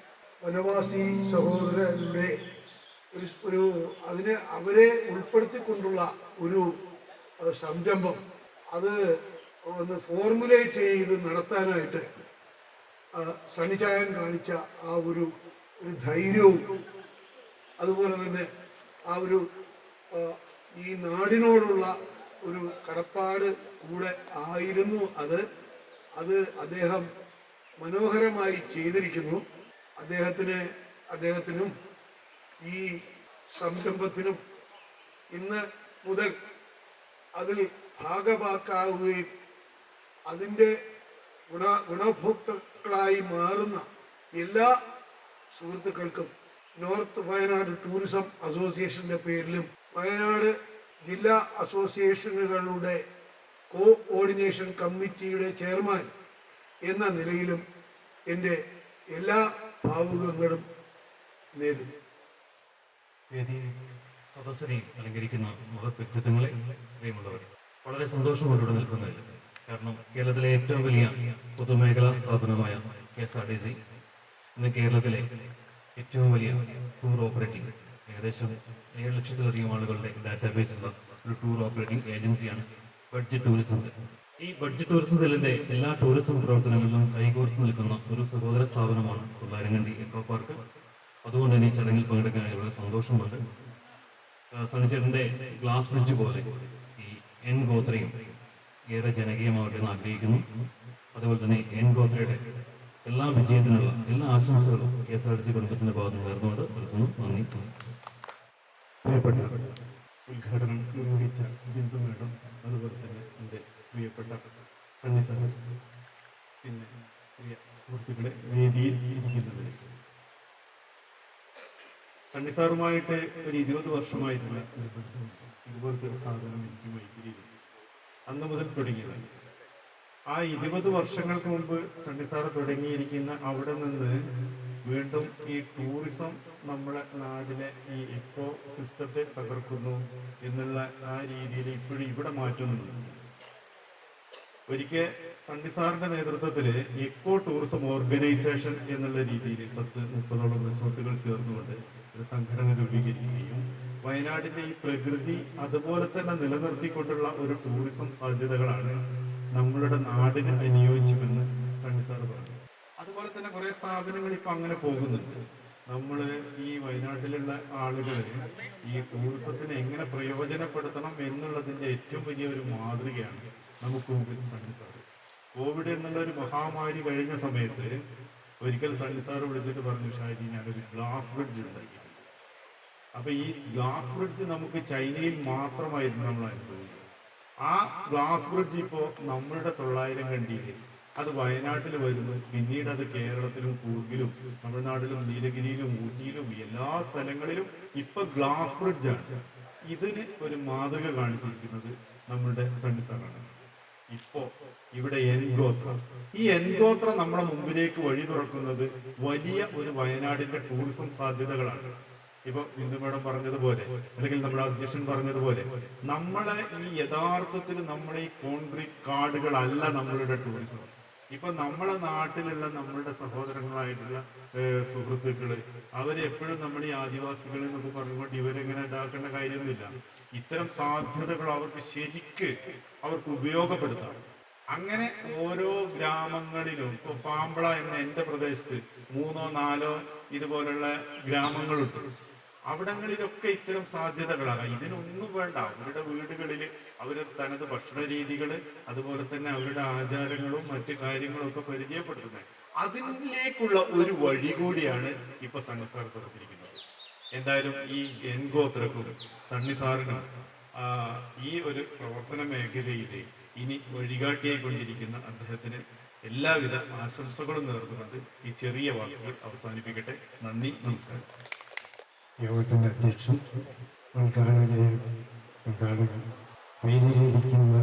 വനവാസി സഹോദരരുടെ ഒരു അതിനെ അവരെ ഉൾപ്പെടുത്തിക്കൊണ്ടുള്ള ഒരു സംരംഭം അത് ഒന്ന് ഫോർമുലേറ്റ് ചെയ്ത് നടത്താനായിട്ട് സണ്ണിച്ചായൻ കാണിച്ച ആ ഒരു ധൈര്യവും അതുപോലെ തന്നെ ആ ഒരു ഈ നാടിനോടുള്ള ഒരു കടപ്പാട് കൂടെ ആയിരുന്നു അത് അദ്ദേഹം മനോഹരമായി ചെയ്തിരിക്കുന്നു. അദ്ദേഹത്തിനും ഈ സംരംഭത്തിനും ഇന്ന് മുതൽ അതിൽ ഭാഗഭാക്കാവുകയും അതിൻ്റെ ഗുണഭോക്താക്കളായി മാറുന്ന എല്ലാ സുഹൃത്തുക്കൾക്കും നോർത്ത് വയനാട് ടൂറിസം അസോസിയേഷൻ്റെ പേരിലും വയനാട് ജില്ലാ അസോസിയേഷനുകളുടെ കോഓർഡിനേഷൻ കമ്മിറ്റിയുടെ ചെയർമാൻ എന്ന നിലയിലും എൻ്റെ എല്ലാ ഭാവുകങ്ങളും നേരുന്നു. സദസ്സിനെയും അലങ്കരിക്കുന്ന മഹത് വ്യക്തിത്വങ്ങളെ, പ്രിയമുള്ളവർ, വളരെ സന്തോഷത്തോടെ നിൽക്കുന്നില്ല. കാരണം കേരളത്തിലെ ഏറ്റവും വലിയ പൊതുമേഖലാ സ്ഥാപനമായ KSRTC ഇന്ന് കേരളത്തിലെ ഏറ്റവും വലിയ ടൂർ ഓപ്പറേറ്റിംഗ്, ഏകദേശം 7 ലക്ഷത്തിലധികം ആളുകളുടെ ഡാറ്റാബേസ് ഉള്ള ഒരു ടൂർ ഓപ്പറേറ്റിംഗ് ഏജൻസിയാണ് ബഡ്ജറ്റ് ടൂറിസം സെൽ. ഈ ബഡ്ജറ്റ് ടൂറിസം സെല്ലിന്റെ എല്ലാ ടൂറിസം പ്രവർത്തനങ്ങളിലും കൈകോർത്ത് നിൽക്കുന്ന ഒരു സഹോദര സ്ഥാപനമാണ് കൊള്ളാരങ്കണ്ടി എക്കോ പാർക്ക്. അതുകൊണ്ട് തന്നെ ഈ ചടങ്ങിൽ പങ്കെടുക്കാൻ വളരെ സന്തോഷമുണ്ട്. സണ്ണിച്ചേട്ടൻ്റെ ഗ്ലാസ് ബ്രിഡ്ജ് പോലെ ഈ എൻ ഗോത്രയും ഏറെ ജനകീയമാവട്ടെ എന്ന് ആഗ്രഹിക്കുന്നു. അതുപോലെ തന്നെ എൻ ഗോത്രയുടെ എല്ലാ വിജയത്തിനുള്ള എല്ലാ ആശംസകളും KSRTC കുടുംബത്തിൻ്റെ ഭാഗത്ത് നേർന്നുകൊണ്ട് നിർത്തുന്നു. നന്ദി. പ്രിയപ്പെട്ട ഉദ്ഘാടനം നിർവഹിച്ച ബിന്ദു മേഡം, അതുപോലെ തന്നെ എൻ്റെ പ്രിയപ്പെട്ട സണ്ണി സാർ, പിന്നെ പ്രിയ സുഹൃത്തുക്കളെ, വേദിയിൽ ഇരിക്കുന്നത് സണ്ണി സാറുമായിട്ട് ഒരു 20 വർഷമായിട്ടുള്ള ഇതുപോലത്തെ ഒരു സ്ഥാപനം എനിക്ക് വൈദ്യുതി അന്ന് മുതൽ തുടങ്ങിയത്. ആ 20 വർഷങ്ങൾക്ക് മുമ്പ് സണ്ണി സാറ് തുടങ്ങിയിരിക്കുന്ന അവിടെ നിന്ന് വീണ്ടും ഈ ടൂറിസം നമ്മുടെ നാടിനെ ഈ എക്കോ സിസ്റ്റത്തെ തകർക്കുന്നു എന്നുള്ള ആ രീതിയിൽ ഇപ്പോഴും ഇവിടെ മാറ്റുന്നുണ്ട്. ഒരിക്കൽ സണ്ണി സാറിന്റെ നേതൃത്വത്തിൽ എക്കോ ടൂറിസം ഓർഗനൈസേഷൻ എന്നുള്ള രീതിയിൽ 10-30ഓളം റിസോർട്ടുകൾ ചേർന്നുകൊണ്ട് ഒരു സംഘടന രൂപീകരിക്കുകയും വയനാടിന്റെ ഈ പ്രകൃതി അതുപോലെ തന്നെ നിലനിർത്തിക്കൊണ്ടുള്ള ഒരു ടൂറിസം സാധ്യതകളാണ് നമ്മളുടെ നാടിന് അനുയോജ്യമെന്ന് സണ്ണി സാർ പറഞ്ഞു. അതുപോലെ തന്നെ കുറെ സ്ഥാപനങ്ങൾ ഇപ്പൊ അങ്ങനെ പോകുന്നുണ്ട്. നമ്മൾ ഈ വയനാട്ടിലുള്ള ആളുകൾ ഈ ടൂറിസത്തിനെ എങ്ങനെ പ്രയോജനപ്പെടുത്തണം എന്നുള്ളതിന്റെ ഏറ്റവും വലിയ ഒരു മാതൃകയാണ് നമുക്ക് മുമ്പിൽ സണ്ണി സാർ. കോവിഡ് എന്നുള്ള ഒരു മഹാമാരി കഴിഞ്ഞ സമയത്ത് ഒരിക്കൽ സണ്ണി സാർ വിളിച്ചിട്ട് പറഞ്ഞു, ഷാജി ഞാനൊരു ഗ്ലാസ് ബ്രിഡ്ജ് ഉണ്ടാക്കി. അപ്പൊ ഈ ഗ്ലാസ് ബ്രിഡ്ജ് നമുക്ക് ചൈനയിൽ മാത്രമായിരുന്നു നമ്മൾ അനുഭവിക്കുന്നത്. ആ ഗ്ലാസ് ബ്രിഡ്ജ് ഇപ്പോൾ നമ്മളുടെ 900 കണ്ടിയിൽ അത് വയനാട്ടിൽ വരുന്നു. പിന്നീട് അത് കേരളത്തിലും കൂർഗിലും തമിഴ്നാട്ടിലും നീലഗിരിയിലും ഊട്ടിയിലും എല്ലാ സ്ഥലങ്ങളിലും ഇപ്പൊ ഗ്ലാസ് ബ്രിഡ്ജാണ്. ഇതിന് ഒരു മാതൃക കാണിച്ചിരിക്കുന്നത് നമ്മളുടെ സണ്ണി സാറാണ്. ഇപ്പോ ഇവിടെ എൻഗോത്ര, ഈ എൻഗോത്ര നമ്മുടെ മുമ്പിലേക്ക് വഴി തുറക്കുന്നത് വലിയ ഒരു വയനാടിന്റെ ടൂറിസം സാധ്യതകളാണ്. ഇപ്പൊ ബിന്ദു മേഡം പറഞ്ഞതുപോലെ, അല്ലെങ്കിൽ നമ്മുടെ അധ്യക്ഷൻ പറഞ്ഞതുപോലെ, നമ്മളെ ഈ യഥാർത്ഥത്തിൽ നമ്മുടെ ഈ കോൺക്രീറ്റ് കാടുകളല്ല നമ്മളുടെ ടൂറിസം. ഇപ്പൊ നമ്മളെ നാട്ടിലുള്ള നമ്മളുടെ സഹോദരങ്ങളായിട്ടുള്ള സുഹൃത്തുക്കള് അവരെപ്പോഴും നമ്മുടെ ഈ ആദിവാസികൾ എന്നൊക്കെ പറഞ്ഞുകൊണ്ട് ഇവരെങ്ങനെ ഇതാക്കേണ്ട കാര്യമൊന്നുമില്ല. ഇത്തരം സാധ്യതകൾ അവർക്ക് ശരിക്ക് അവർക്ക് ഉപയോഗപ്പെടുത്താം. അങ്ങനെ ഓരോ ഗ്രാമങ്ങളിലും ഇപ്പൊ പാമ്പള എന്ന എന്റെ പ്രദേശത്ത് 3ഓ 4ഓ ഇതുപോലുള്ള ഗ്രാമങ്ങളുണ്ട്. അവിടങ്ങളിലൊക്കെ ഇത്തരം സാധ്യതകളാകാം. ഇതിനൊന്നും വേണ്ട, അവരുടെ വീടുകളിൽ അവരുടെ തനത് ഭക്ഷണ രീതികൾ അതുപോലെ തന്നെ അവരുടെ ആചാരങ്ങളും മറ്റു കാര്യങ്ങളും ഒക്കെ പരിചയപ്പെടുത്തുന്നത്. അതിലേക്കുള്ള ഒരു വഴി കൂടിയാണ് ഇപ്പൊ സണ്ണി സാർ തുറന്നിരിക്കുന്നത്. എന്തായാലും ഈ എൻഗോത്രക്കും സണ്ണി സാറിനും ഈ ഒരു പ്രവർത്തന മേഖലയിൽ ഇനി വഴികാട്ടിയായി കൊണ്ടിരിക്കുന്ന അദ്ദേഹത്തിന് എല്ലാവിധ ആശംസകളും നേർന്നുകൊണ്ട് ഈ ചെറിയ വാക്കുകൾ അവസാനിപ്പിക്കട്ടെ. നന്ദി, നമസ്കാരം. യോഗത്തിൻ്റെ അധ്യക്ഷൻ, വേദിയിലിരിക്കുന്ന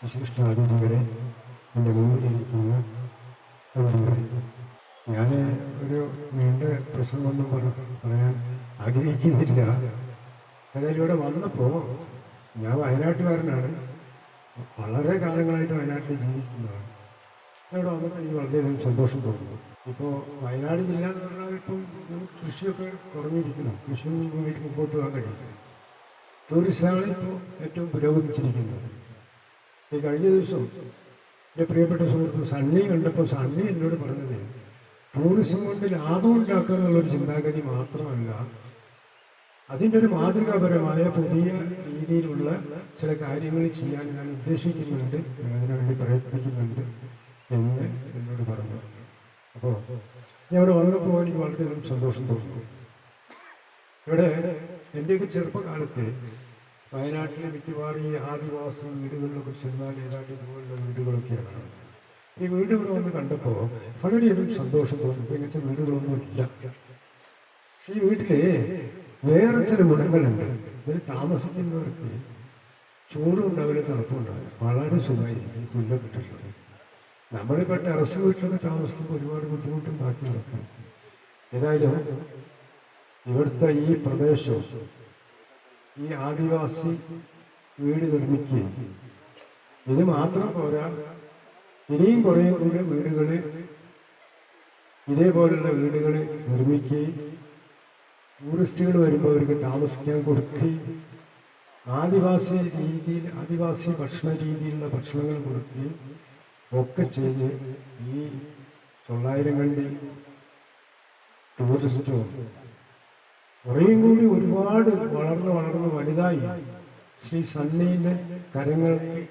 വിശിഷ്ടാതിഥികളെ, എൻ്റെ മുമ്പിലിരിക്കുന്ന അതിഥികളെ, ഞാൻ ഒരു നീണ്ട പ്രസംഗമൊന്നും പറയാൻ ആഗ്രഹിക്കുന്നില്ല. അതായത് ഇവിടെ വന്നപ്പോൾ ഞാൻ വയനാട്ടുകാരനാണ്, വളരെ കാലങ്ങളായിട്ട് വയനാട്ടിൽ ജീവിക്കുന്നതാണ്. ഇവിടെ വന്നപ്പോൾ എനിക്ക് വളരെയധികം സന്തോഷം തോന്നുന്നു. ഇപ്പോൾ വയനാട് ജില്ല എന്ന് പറഞ്ഞാൽ ഇപ്പം കൃഷിയൊക്കെ കുറഞ്ഞിരിക്കണം, കൃഷിയുമായിട്ട് മുമ്പോട്ട് പോകാൻ കഴിയില്ല. ടൂറിസമാണ് ഇപ്പോൾ ഏറ്റവും പുരോഗമിച്ചിരിക്കുന്നത്. ഈ കഴിഞ്ഞ ദിവസം എൻ്റെ പ്രിയപ്പെട്ട സുഹൃത്ത് സണ്ണി കണ്ടപ്പോൾ സണ്ണി എന്നോട് പറഞ്ഞത് ടൂറിസം കൊണ്ട് ലാഭം ഉണ്ടാക്കുക എന്നുള്ളൊരു ചിന്താഗതി മാത്രമല്ല, അതിൻ്റെ ഒരു മാതൃകാപരമായ പുതിയ രീതിയിലുള്ള ചില കാര്യങ്ങൾ ചെയ്യാൻ ഞാൻ ഉദ്ദേശിക്കുന്നുണ്ട്, അതിനുവേണ്ടി പ്രയത്നിക്കുന്നുണ്ട് എന്ന് എന്നോട് പറഞ്ഞു. അപ്പോൾ ഞാൻ ഇവിടെ വന്നപ്പോൾ എനിക്ക് വളരെയധികം സന്തോഷം തോന്നുന്നു. ഇവിടെ എൻ്റെയൊക്കെ ചെറുപ്പകാലത്ത് വയനാട്ടിലെ മിക്കവാറും ഈ ആദിവാസി വീടുകളിലൊക്കെ ചെന്നാൽ ഏതാണ്ട് ഇതുപോലുള്ള വീടുകളൊക്കെയാണ് കാണുന്നത്. ഈ വീടുകൾ വന്ന് കണ്ടപ്പോൾ വളരെയധികം സന്തോഷം തോന്നി. ഇപ്പോൾ ഇങ്ങനത്തെ വീടുകളൊന്നും ഇല്ല. ഈ വീട്ടിൽ വേറെ ചില ഗുണങ്ങളുണ്ട്. ഇതിൽ താമസിക്കുന്നവർക്ക് ചൂടും ഉണ്ടാവില്ല, തണുപ്പും ഉണ്ടാവില്ല, വളരെ സുഖമായിരിക്കും പുല്ലപ്പെട്ടിട്ടുള്ളത്. നമ്മളിപ്പോൾ ടെറസ് വീട്ടിലൊക്കെ താമസിക്കുമ്പോൾ ഒരുപാട് ബുദ്ധിമുട്ടും ബാക്കി നടക്കും. ഏതായാലും ഇവിടുത്തെ ഈ പ്രദേശം ഈ ആദിവാസി വീട് നിർമ്മിക്കുകയും ഇത് മാത്രം പോരാ, ഇനിയും കുറേ കൂടെ വീടുകൾ ഇതേപോലുള്ള വീടുകൾ നിർമ്മിക്കുകയും ടൂറിസ്റ്റുകൾ വരുമ്പോൾ അവർക്ക് താമസിക്കാൻ കൊടുക്കുകയും ആദിവാസി ഭക്ഷണ രീതിയിലുള്ള ഭക്ഷണങ്ങൾ കൊടുക്കുകയും ഒക്കെ ചെയ്ത് ഈ 900 കണ്ടി ടൂറിസ്റ്റും കുറേയും കൂടി ഒരുപാട് വളർന്ന് വലുതായി ശ്രീ സണ്ണിയുടെ കരങ്ങൾക്ക്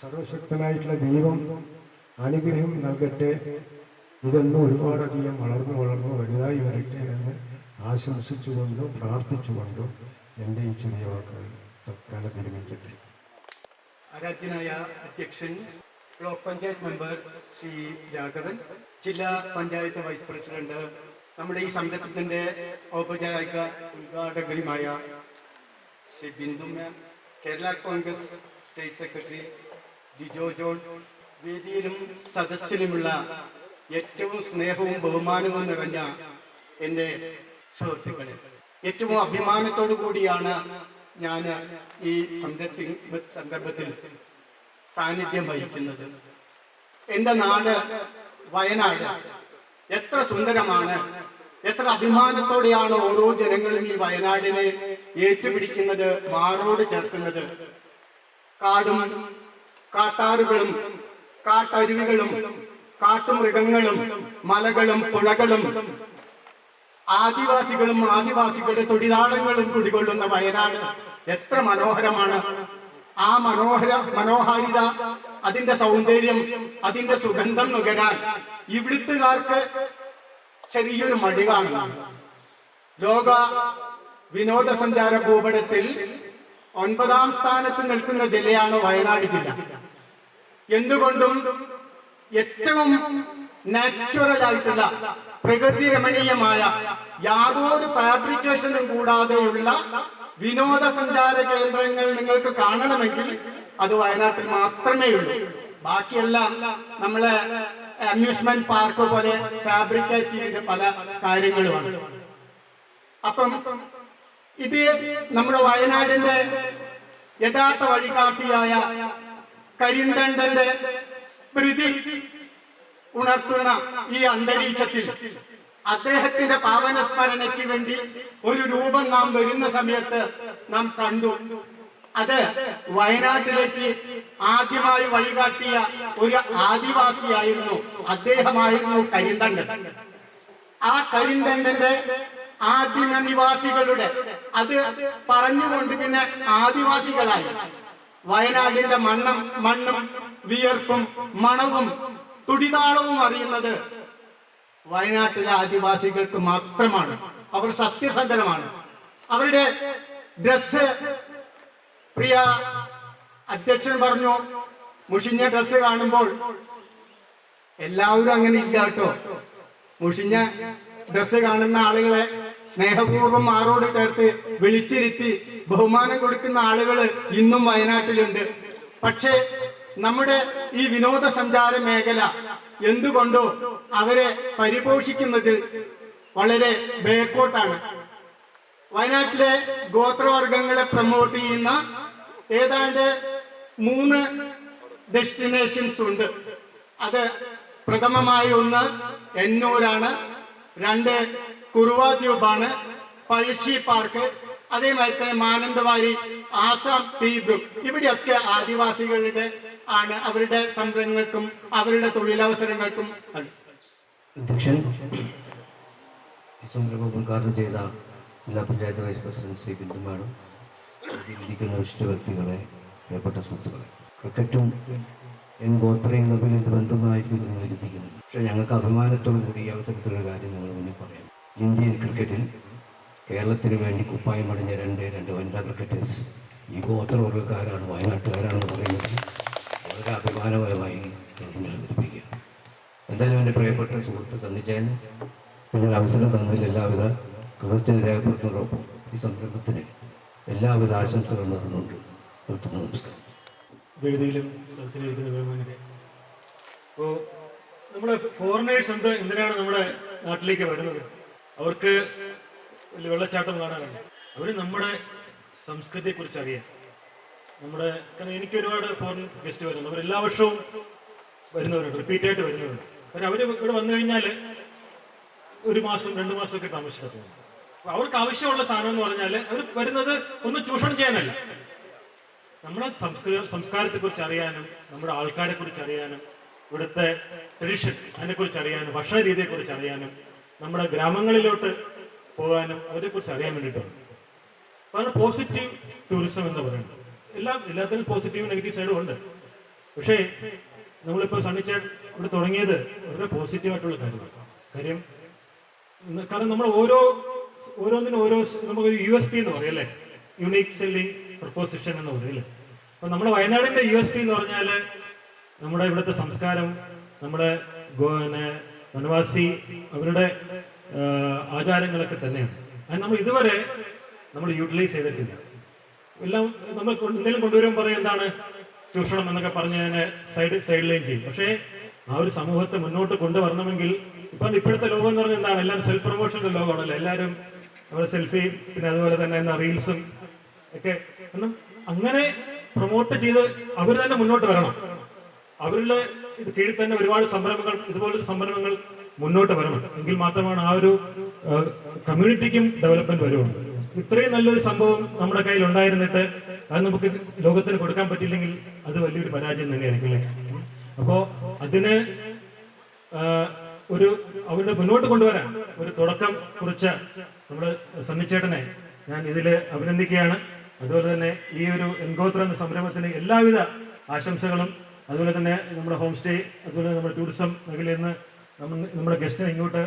സർവശക്തനായിട്ടുള്ള ദൈവം അനുഗ്രഹം നൽകട്ടെ. ഇതൊന്നും ഒരുപാടധികം വളർന്ന് വലുതായി വരട്ടെ എന്ന് ആശംസിച്ചുകൊണ്ടും പ്രാർത്ഥിച്ചുകൊണ്ടും എൻ്റെ ഈ ചെറിയ വാക്കുകൾ തൽക്കാലം വിരമിക്കട്ടെ. ആരാധ്യനായ അധ്യക്ഷൻ, ബ്ലോക്ക് പഞ്ചായത്ത് മെമ്പർ ശ്രീ രാഘവൻ, ജില്ലാ പഞ്ചായത്ത് വൈസ് പ്രസിഡന്റ്, നമ്മുടെ ഈ സംരംഭത്തിന്റെ ഔപചാരിക ഉദ്ഘാടകരുമായ Shri Bindu ma'am, Kerala Congress state secretary Dijo John, വേദിയിലും സദസ്സിലുമുള്ള ഏറ്റവും സ്നേഹവും ബഹുമാനവും നിറഞ്ഞ എൻ്റെ സുഹൃത്തുക്കളെ, ഏറ്റവും അഭിമാനത്തോടു കൂടിയാണ് ഞാൻ ഈ സംരംഭത്തിൽ സാന്നിധ്യം വഹിക്കുന്നത്. എൻ്റെ നാട് വയനാട് എത്ര സുന്ദരമാണ് എത്ര അഭിമാനത്തോടെയാണ് ഓരോ ജനങ്ങളും ഈ വയനാടിനെ ഏറ്റുപിടിക്കുന്നത്, മാറോട് ചേർക്കുന്നത്. കാടും കാട്ടാറുകളും കാട്ടരുവികളും കാട്ടുമൃഗങ്ങളും മലകളും പുഴകളും ആദിവാസികളും ആദിവാസികളുടെ തൊഴിലാളങ്ങളും കുടികൊള്ളുന്ന വയനാട് എത്ര മനോഹരമാണ്. ആ മനോഹാരിത, അതിന്റെ സൗന്ദര്യം, അതിന്റെ സുഗന്ധം നുകരാൻ ഇവിടുത്തുകാർക്ക് ചെറിയൊരു മടി കാണുന്നു. ലോക വിനോദസഞ്ചാര ഭൂപടത്തിൽ 9ാം സ്ഥാനത്ത് നിൽക്കുന്ന ജില്ലയാണ് വയനാട് ജില്ല. എന്തുകൊണ്ടും ഏറ്റവും നാച്ചുറൽ ആയിട്ടുള്ള പ്രകൃതി രമണീയമായ യാതൊരു ഫാബ്രിക്കേഷനും കൂടാതെയുള്ള വിനോദസഞ്ചാര കേന്ദ്രങ്ങൾ നിങ്ങൾക്ക് കാണണമെങ്കിൽ അത് വയനാട്ടിൽ മാത്രമേ ഉള്ളൂ. ബാക്കിയെല്ലാം നമ്മളെ അമ്യൂസ്മെന്റ് പാർക്ക് പോലെ ഫാബ്രിക്കേറ്റ് ചെയ്ത പല കാര്യങ്ങളുമാണ്. അപ്പം ഇത് നമ്മുടെ വയനാടിന്റെ യഥാർത്ഥ വഴികാട്ടിയായ കരിന്തണ്ടന്റെ സ്മൃതി ഉണർത്തുന്ന ഈ അന്തരീക്ഷത്തിൽ അദ്ദേഹത്തിന്റെ പാവന സ്മരണയ്ക്ക് വേണ്ടി ഒരു രൂപം നാം വരുന്ന സമയത്ത് നാം കണ്ടു. അത് വയനാട്ടിലേക്ക് ആദ്യമായി വഴികാട്ടിയ ഒരു ആദിവാസിയായിരുന്നു, അദ്ദേഹമായിരുന്നു കരിന്തണ്ടൻ. ആ കരിന്തണ്ടന്റെ ആദിമ നിവാസികളുടെ അത് പറഞ്ഞുകൊണ്ട് പിന്നെ ആദിവാസികളായി വയനാടിന്റെ മണ്ണും വിയർപ്പും മണവും തുടിതാളവും അറിയുന്നത് വയനാട്ടിലെ ആദിവാസികൾക്ക് മാത്രമാണ്. അവർ സത്യസന്ധരമാണ്. അവരുടെ ഡ്രസ്, പ്രിയ അധ്യക്ഷൻ പറഞ്ഞു, മുഷിഞ്ഞ ഡ്രസ് കാണുമ്പോൾ എല്ലാവരും അങ്ങനെ ഇല്ല കേട്ടോ. മുഷിഞ്ഞ ഡ്രസ് കാണുന്ന ആളുകളെ സ്നേഹപൂർവ്വം മാറോട് ചേർത്ത് വിളിച്ചിരുത്തി ബഹുമാനം കൊടുക്കുന്ന ആളുകൾ ഇന്നും വയനാട്ടിലുണ്ട്. പക്ഷേ നമ്മുടെ ഈ വിനോദസഞ്ചാര മേഖല എന്തുകൊണ്ടോ അവരെ പരിപോഷിക്കുന്നതിൽ വളരെ ബേക്കോട്ടാണ്. വയനാട്ടിലെ ഗോത്രവർഗങ്ങളെ പ്രൊമോട്ട് ചെയ്യുന്ന ഏതാണ്ട് 3 ഡെസ്റ്റിനേഷൻസ് ഉണ്ട്. അത് പ്രഥമമായി 1 എന്നൂരാണ്, 2 കുറുവ ദ്വീപാണ്, പഴശ്ശി പാർക്ക്, അതേമാതിരി തന്നെ മാനന്തവാടി, ആസാം ടീ ഗ്രൂപ്പ്. ഇവിടെയൊക്കെ ആദിവാസികളുടെ ആണ്, അവരുടെ സംരംഭങ്ങൾക്കും അവരുടെ തൊഴിലവസരങ്ങൾക്കും. അധ്യക്ഷൻ ഈ സംരംഭം ഉദ്ഘാടനം ചെയ്ത ജില്ലാ panchayat vice president Shri Bindu madam, ഇരിക്കുന്ന വിശിഷ്ട വ്യക്തികളെ, പ്രിയപ്പെട്ട സുഹൃത്തുക്കളെ, ക്രിക്കറ്റും ഗോത്രയും തമ്മിൽ എന്ത് ബന്ധമായിരിക്കും നിങ്ങൾ ചിന്തിക്കുന്നത്. പക്ഷേ ഞങ്ങൾക്ക് അഭിമാനത്തോടു കൂടി ഈ അവസരത്തിലൊരു കാര്യം നിങ്ങൾ മുന്നിൽ പറയാം. ഇന്ത്യൻ ക്രിക്കറ്റിൽ കേരളത്തിന് വേണ്ടി കുപ്പായം അണിഞ്ഞ 2 വനിതാ ക്രിക്കറ്റേഴ്സ് ഈ ഗോത്രവർഗ്ഗക്കാരാണ്, വയനാട്ടുകാരാണെന്ന് പറയുന്നത് വളരെ അഭിമാനപരമായി അവതരിപ്പിക്കുക. എന്തായാലും എൻ്റെ പ്രിയപ്പെട്ട സുഹൃത്ത് സന്നിച്ചേന് നിങ്ങൾ അവസരം തന്നതിൽ എല്ലാവിധ കൃതജ്ഞത രേഖപ്പെടുത്തുന്നതോടൊപ്പം ഈ സംരംഭത്തിന് എല്ലാവിധ ആശംസകളും നേർന്നുകൊണ്ട് നിർത്തുന്നു. നമസ്കാരം. വേദിയിലും സദസ്സിലിരിക്കുന്ന ബഹുമാനരെ, അപ്പോൾ നമ്മുടെ ഫോറിനേഴ്സ് എന്തിനാണ് നമ്മുടെ നാട്ടിലേക്ക് വരുന്നത്? അവർക്ക് വലിയ വെള്ളച്ചാട്ടം കാണാനാണ്. അവർ നമ്മുടെ സംസ്കൃതിയെക്കുറിച്ച് അറിയാൻ. കാരണം എനിക്ക് ഒരുപാട് ഫോറിൻ ഗസ്റ്റ് വരുന്നുണ്ട്. അവർ എല്ലാ വർഷവും വരുന്നവരുണ്ട്, റിപ്പീറ്റായിട്ട് വരുന്നവരുണ്ട്. കാരണം അവർ ഇവിടെ വന്നു കഴിഞ്ഞാൽ 1 മാസം 2 മാസമൊക്കെ താമസിക്കാൻ. അപ്പോൾ അവർക്ക് ആവശ്യമുള്ള സാധനം എന്ന് പറഞ്ഞാൽ അവർ വരുന്നത് ഒന്ന് ചൂഷണം ചെയ്യാനല്ല, നമ്മുടെ സംസ്കാരത്തെക്കുറിച്ച് അറിയാനും നമ്മുടെ ആൾക്കാരെ കുറിച്ച് അറിയാനും ഇവിടുത്തെ ട്രഡീഷൻ അതിനെക്കുറിച്ച് അറിയാനും ഭക്ഷണ രീതിയെക്കുറിച്ച് അറിയാനും നമ്മുടെ ഗ്രാമങ്ങളിലോട്ട് പോകാനും അവരെക്കുറിച്ച് അറിയാൻ വേണ്ടിയിട്ടാണ്. അതാണ് പോസിറ്റീവ് ടൂറിസം എന്ന് പറയുന്നത്. എല്ലാത്തിനും പോസിറ്റീവ് നെഗറ്റീവ് സൈഡും ഉണ്ട്. പക്ഷേ നമ്മളിപ്പോൾ സണ്ണിച്ചേട്ടൻ ഇവിടെ തുടങ്ങിയത് വളരെ പോസിറ്റീവായിട്ടുള്ള കാര്യം. കാരണം നമ്മൾ ഓരോന്നിനും നമുക്കൊരു USP എന്ന് പറയും അല്ലേ, യുണീക് സെല്ലിംഗ് പ്രൊപ്പോസിഷൻ എന്ന് പറയില്ലേ. അപ്പൊ നമ്മുടെ വയനാടിന്റെ USP എന്ന് പറഞ്ഞാൽ നമ്മുടെ ഇവിടുത്തെ സംസ്കാരം, നമ്മുടെ വനവാസി അവരുടെ ആചാരങ്ങളൊക്കെ തന്നെയാണ്. അത് നമ്മൾ ഇതുവരെ നമ്മൾ യൂട്ടിലൈസ് ചെയ്തിട്ടില്ല. എല്ലാം നമ്മൾ എന്തെങ്കിലും കൊണ്ടുവരുമ്പോൾ പറയും എന്താണ് ചൂഷണം എന്നൊക്കെ പറഞ്ഞ് അതിനെ സൈഡ് ലൈൻ ചെയ്യും. പക്ഷേ ആ ഒരു സമൂഹത്തെ മുന്നോട്ട് കൊണ്ടുവരണമെങ്കിൽ ഇപ്പോഴത്തെ ലോകം എന്ന് പറഞ്ഞാൽ എന്താണ്, എല്ലാം സെൽഫ് പ്രൊമോഷന്റെ ലോകമാണല്ലോ. എല്ലാവരും നമ്മുടെ സെൽഫി, പിന്നെ അതുപോലെ തന്നെ റീൽസും ഒക്കെ. കാരണം അങ്ങനെ പ്രൊമോട്ട് ചെയ്ത് അവർ തന്നെ മുന്നോട്ട് വരണം. അവരുടെ ഇത് കീഴിൽ തന്നെ ഒരുപാട് സംരംഭങ്ങൾ, ഇതുപോലത്തെ സംരംഭങ്ങൾ മുന്നോട്ട് വരണം. എങ്കിൽ മാത്രമാണ് ആ ഒരു കമ്മ്യൂണിറ്റിക്കും ഡെവലപ്മെന്റ് വരുള്ളൂ. ഇത്രയും നല്ലൊരു സംഭവം നമ്മുടെ കയ്യിൽ ഉണ്ടായിരുന്നിട്ട് അത് നമുക്ക് ലോകത്തിന് കൊടുക്കാൻ പറ്റില്ലെങ്കിൽ അത് വലിയൊരു പരാജയം തന്നെയായിരിക്കും അല്ലേ? അപ്പോൾ അതിന് അവരുടെ മുന്നോട്ട് കൊണ്ടുവരാൻ ഒരു തുടക്കം കുറിച്ച നമ്മുടെ സണ്ണിച്ചേട്ടനെ ഞാൻ ഇതിൽ അഭിനന്ദിക്കുകയാണ്. അതുപോലെ തന്നെ ഈ ഒരു എൻഗോത്ര എന്ന സംരംഭത്തിന് എല്ലാവിധ ആശംസകളും. അതുപോലെ തന്നെ നമ്മുടെ ഹോം സ്റ്റേ, അതുപോലെ നമ്മുടെ ടൂറിസം മേഖലയിൽ നിന്ന് നമ്മുടെ ഗസ്റ്റിനെ ഇങ്ങോട്ട്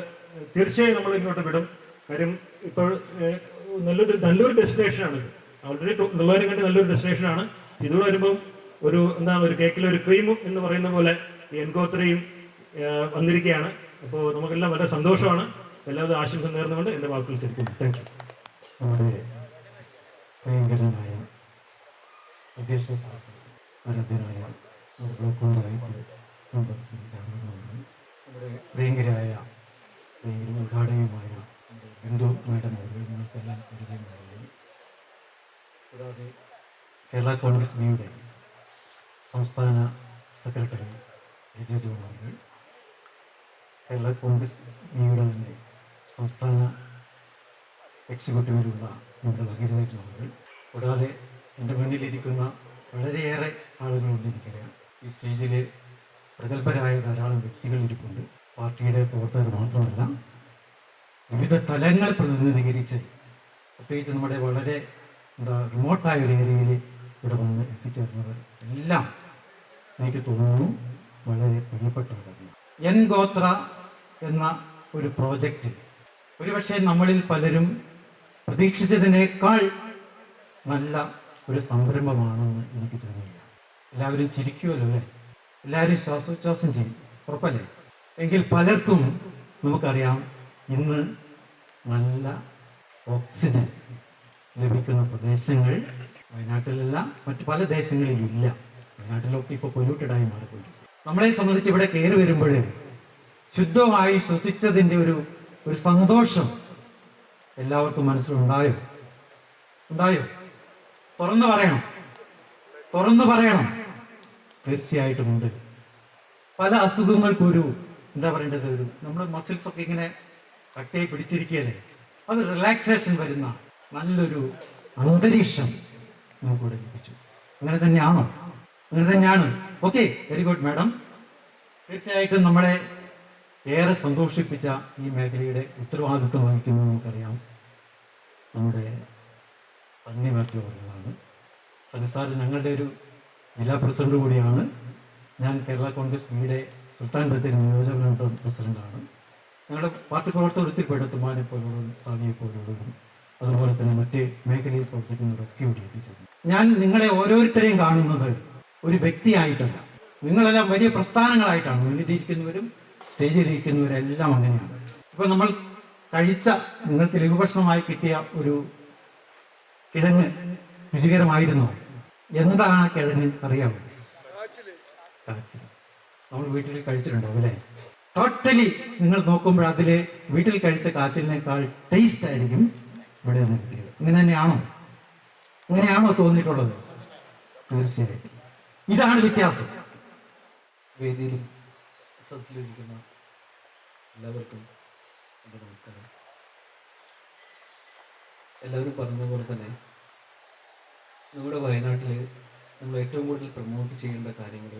തീർച്ചയായും നമ്മൾ ഇങ്ങോട്ട് വിടും. കാര്യം ഇപ്പോൾ നല്ലൊരു ഡെസ്റ്റിനേഷനാണ്. ഓൾറെഡി നെല്ലാരും കണ്ടി നല്ലൊരു ഡെസ്റ്റിനേഷനാണ്. ഇതുകൂടെ വരുമ്പം ഒരു കേക്കിലൊരു ക്രീമും എന്ന് പറയുന്ന പോലെ ഈ എൻഗോത്രയും വന്നിരിക്കുകയാണ്. അപ്പോൾ നമുക്കെല്ലാം വളരെ സന്തോഷമാണ്. എല്ലാവരും ആശംസ നേർന്നുകൊണ്ട് എൻ്റെ വാക്കുകൾ തിരിക്കുന്നു. Thank you. നമ്മുടെ പ്രിയങ്കരനായ അധ്യക്ഷ ആരാധ്യനായ ബ്ലോക്ക് നമ്മുടെ പ്രിയങ്കരായ ഉദ്ഘാടകയുമായ ബിന്ദു മാഡം നിങ്ങൾക്കെല്ലാം പരിചയമായിരുന്നു. കൂടാതെ കേരള കോൺഗ്രസ് ബിയുടെ സംസ്ഥാന സെക്രട്ടറി ജോണാണ്, കേരള കോൺഗ്രസ് ബിയുടെ തന്നെ സംസ്ഥാന എക്സിക്യൂട്ടീവിലുള്ള നമ്മുടെ ഭഗീരഥനാളുകൾ, കൂടാതെ എൻ്റെ മുന്നിലിരിക്കുന്ന വളരെയേറെ ആളുകളുണ്ട്. എനിക്കറിയാം ഈ സ്റ്റേജിൽ പ്രഗത്ഭരായ ധാരാളം വ്യക്തികൾ ഇരിപ്പുണ്ട്. പാർട്ടിയുടെ പ്രവർത്തകർ മാത്രമല്ല, വിവിധ തലങ്ങൾ പ്രതിനിധീകരിച്ച് പ്രത്യേകിച്ച് നമ്മുടെ വളരെ റിമോട്ടായ ഒരു ഏരിയയിൽ ഇവിടെ വന്ന് എത്തിച്ചേർന്നവർ എല്ലാം എനിക്ക് തോന്നുന്നു വളരെ പ്രിയപ്പെട്ടവരാണ്. എൻഗോത്ര എന്ന ഒരു പ്രോജക്റ്റ് ഒരുപക്ഷെ നമ്മളിൽ പലരും പ്രതീക്ഷിച്ചതിനേക്കാൾ നല്ല ഒരു സംരംഭമാണെന്ന് എനിക്ക് തോന്നുന്നില്ല. എല്ലാവരും ചിരിക്കുമല്ലോ അല്ലേ? എല്ലാവരും ശ്വാസോച്ഛ്വാസം ചെയ്യും, ഉറപ്പല്ലേ? എങ്കിൽ പലർക്കും നമുക്കറിയാം ഇന്ന് നല്ല ഓക്സിജൻ ലഭിക്കുന്ന പ്രദേശങ്ങൾ വയനാട്ടിലല്ല, മറ്റു പല ദേശങ്ങളിലും ഇല്ല. വയനാട്ടിലൊക്കെ ഇപ്പോൾ പൊല്യൂട്ടഡായി മാറിക്കൊണ്ടിരിക്കും. നമ്മളെ സംബന്ധിച്ച് ഇവിടെ കയറി വരുമ്പോൾ ശുദ്ധമായി ശ്വസിച്ചതിൻ്റെ ഒരു സന്തോഷം എല്ലാവർക്കും മനസ്സിലുണ്ടായോ? തുറന്നു പറയണം. തീർച്ചയായിട്ടും ഉണ്ട്. പല അസുഖങ്ങൾക്കും എന്താ പറയേണ്ടത്, നമ്മുടെ മസിൽസ് ഒക്കെ ഇങ്ങനെ കട്ടയായി പിടിച്ചിരിക്കുകയല്ലേ, അത് റിലാക്സേഷൻ വരുന്ന നല്ലൊരു അന്തരീക്ഷം നമുക്കിവിടെ ലഭിച്ചു. അങ്ങനെ തന്നെയാണോ? അങ്ങനെ തന്നെയാണ്. Okay, very good madam. തീർച്ചയായിട്ടും നമ്മളെ ഏറെ സന്തോഷിപ്പിച്ച ഈ മേഖലയുടെ ഉത്തരവാദിത്വം വഹിക്കുന്നത് നമുക്കറിയാം നമ്മുടെ സണ്ണി മാത്യു അവர்களാണ്. സണ്ണി സാർ ഞങ്ങളുടെ ഒരു ജില്ലാ പ്രസിഡന്റ് കൂടിയാണ്. ഞാൻ കേരള കോൺഗ്രസ് ബിയുടെ സുൽത്താൻ ബത്തേരി നിയോജക മണ്ഡലം പ്രസിഡന്റാണ്. ഞങ്ങളുടെ പാർട്ടി പ്രവർത്തകർ ഒത്തിരിപ്പെട്ട തുമാനെ പോലുള്ളവരും സാദിയെ പോലുള്ളവരും അതുപോലെ തന്നെ മറ്റ് മേഖലയിൽ പ്രവർത്തിക്കുന്നവരൊക്കെ ഇവിടെ എത്തിച്ചേർന്നു. ഞാൻ നിങ്ങളെ ഓരോരുത്തരെയും കാണുന്നത് ഒരു വ്യക്തിയായിട്ടല്ല, നിങ്ങളെല്ലാം വലിയ പ്രസ്ഥാനങ്ങളായിട്ടാണ്. മുന്നിലിരിക്കുന്നവരും സ്റ്റേജിലിരിക്കുന്നവരെല്ലാം അങ്ങനെയാണ്. ഇപ്പം നമ്മൾ നിങ്ങൾക്ക് ലഘുഭക്ഷണമായി കിട്ടിയ ഒരു കിഴങ്ങ് രുചികരമായിരുന്നോ? എന്താണ് ആ കിഴങ്ങ് അറിയാമോ? കാച്ചിൽ. നമ്മൾ വീട്ടിൽ കഴിച്ചിട്ടുണ്ടാവും അല്ലേ? ടോട്ടലി നിങ്ങൾ നോക്കുമ്പോൾ അതിൽ വീട്ടിൽ കഴിച്ച കാച്ചിലിനേക്കാൾ ടേസ്റ്റ് ആയിരിക്കും ഇവിടെ നിന്ന് കിട്ടിയത്. അങ്ങനെയാണോ തോന്നിയിട്ടുള്ളത്? തീർച്ചയായിട്ടും ഇതാണ് വ്യത്യാസം. വേദിയിലും സദസ്സിലിരിക്കുന്ന എല്ലാവർക്കും എൻ്റെ നമസ്കാരം. എല്ലാവരും പറഞ്ഞ പോലെ തന്നെ നമ്മുടെ വയനാട്ടിൽ നമ്മൾ ഏറ്റവും കൂടുതൽ പ്രൊമോട്ട് ചെയ്യേണ്ട കാര്യങ്ങൾ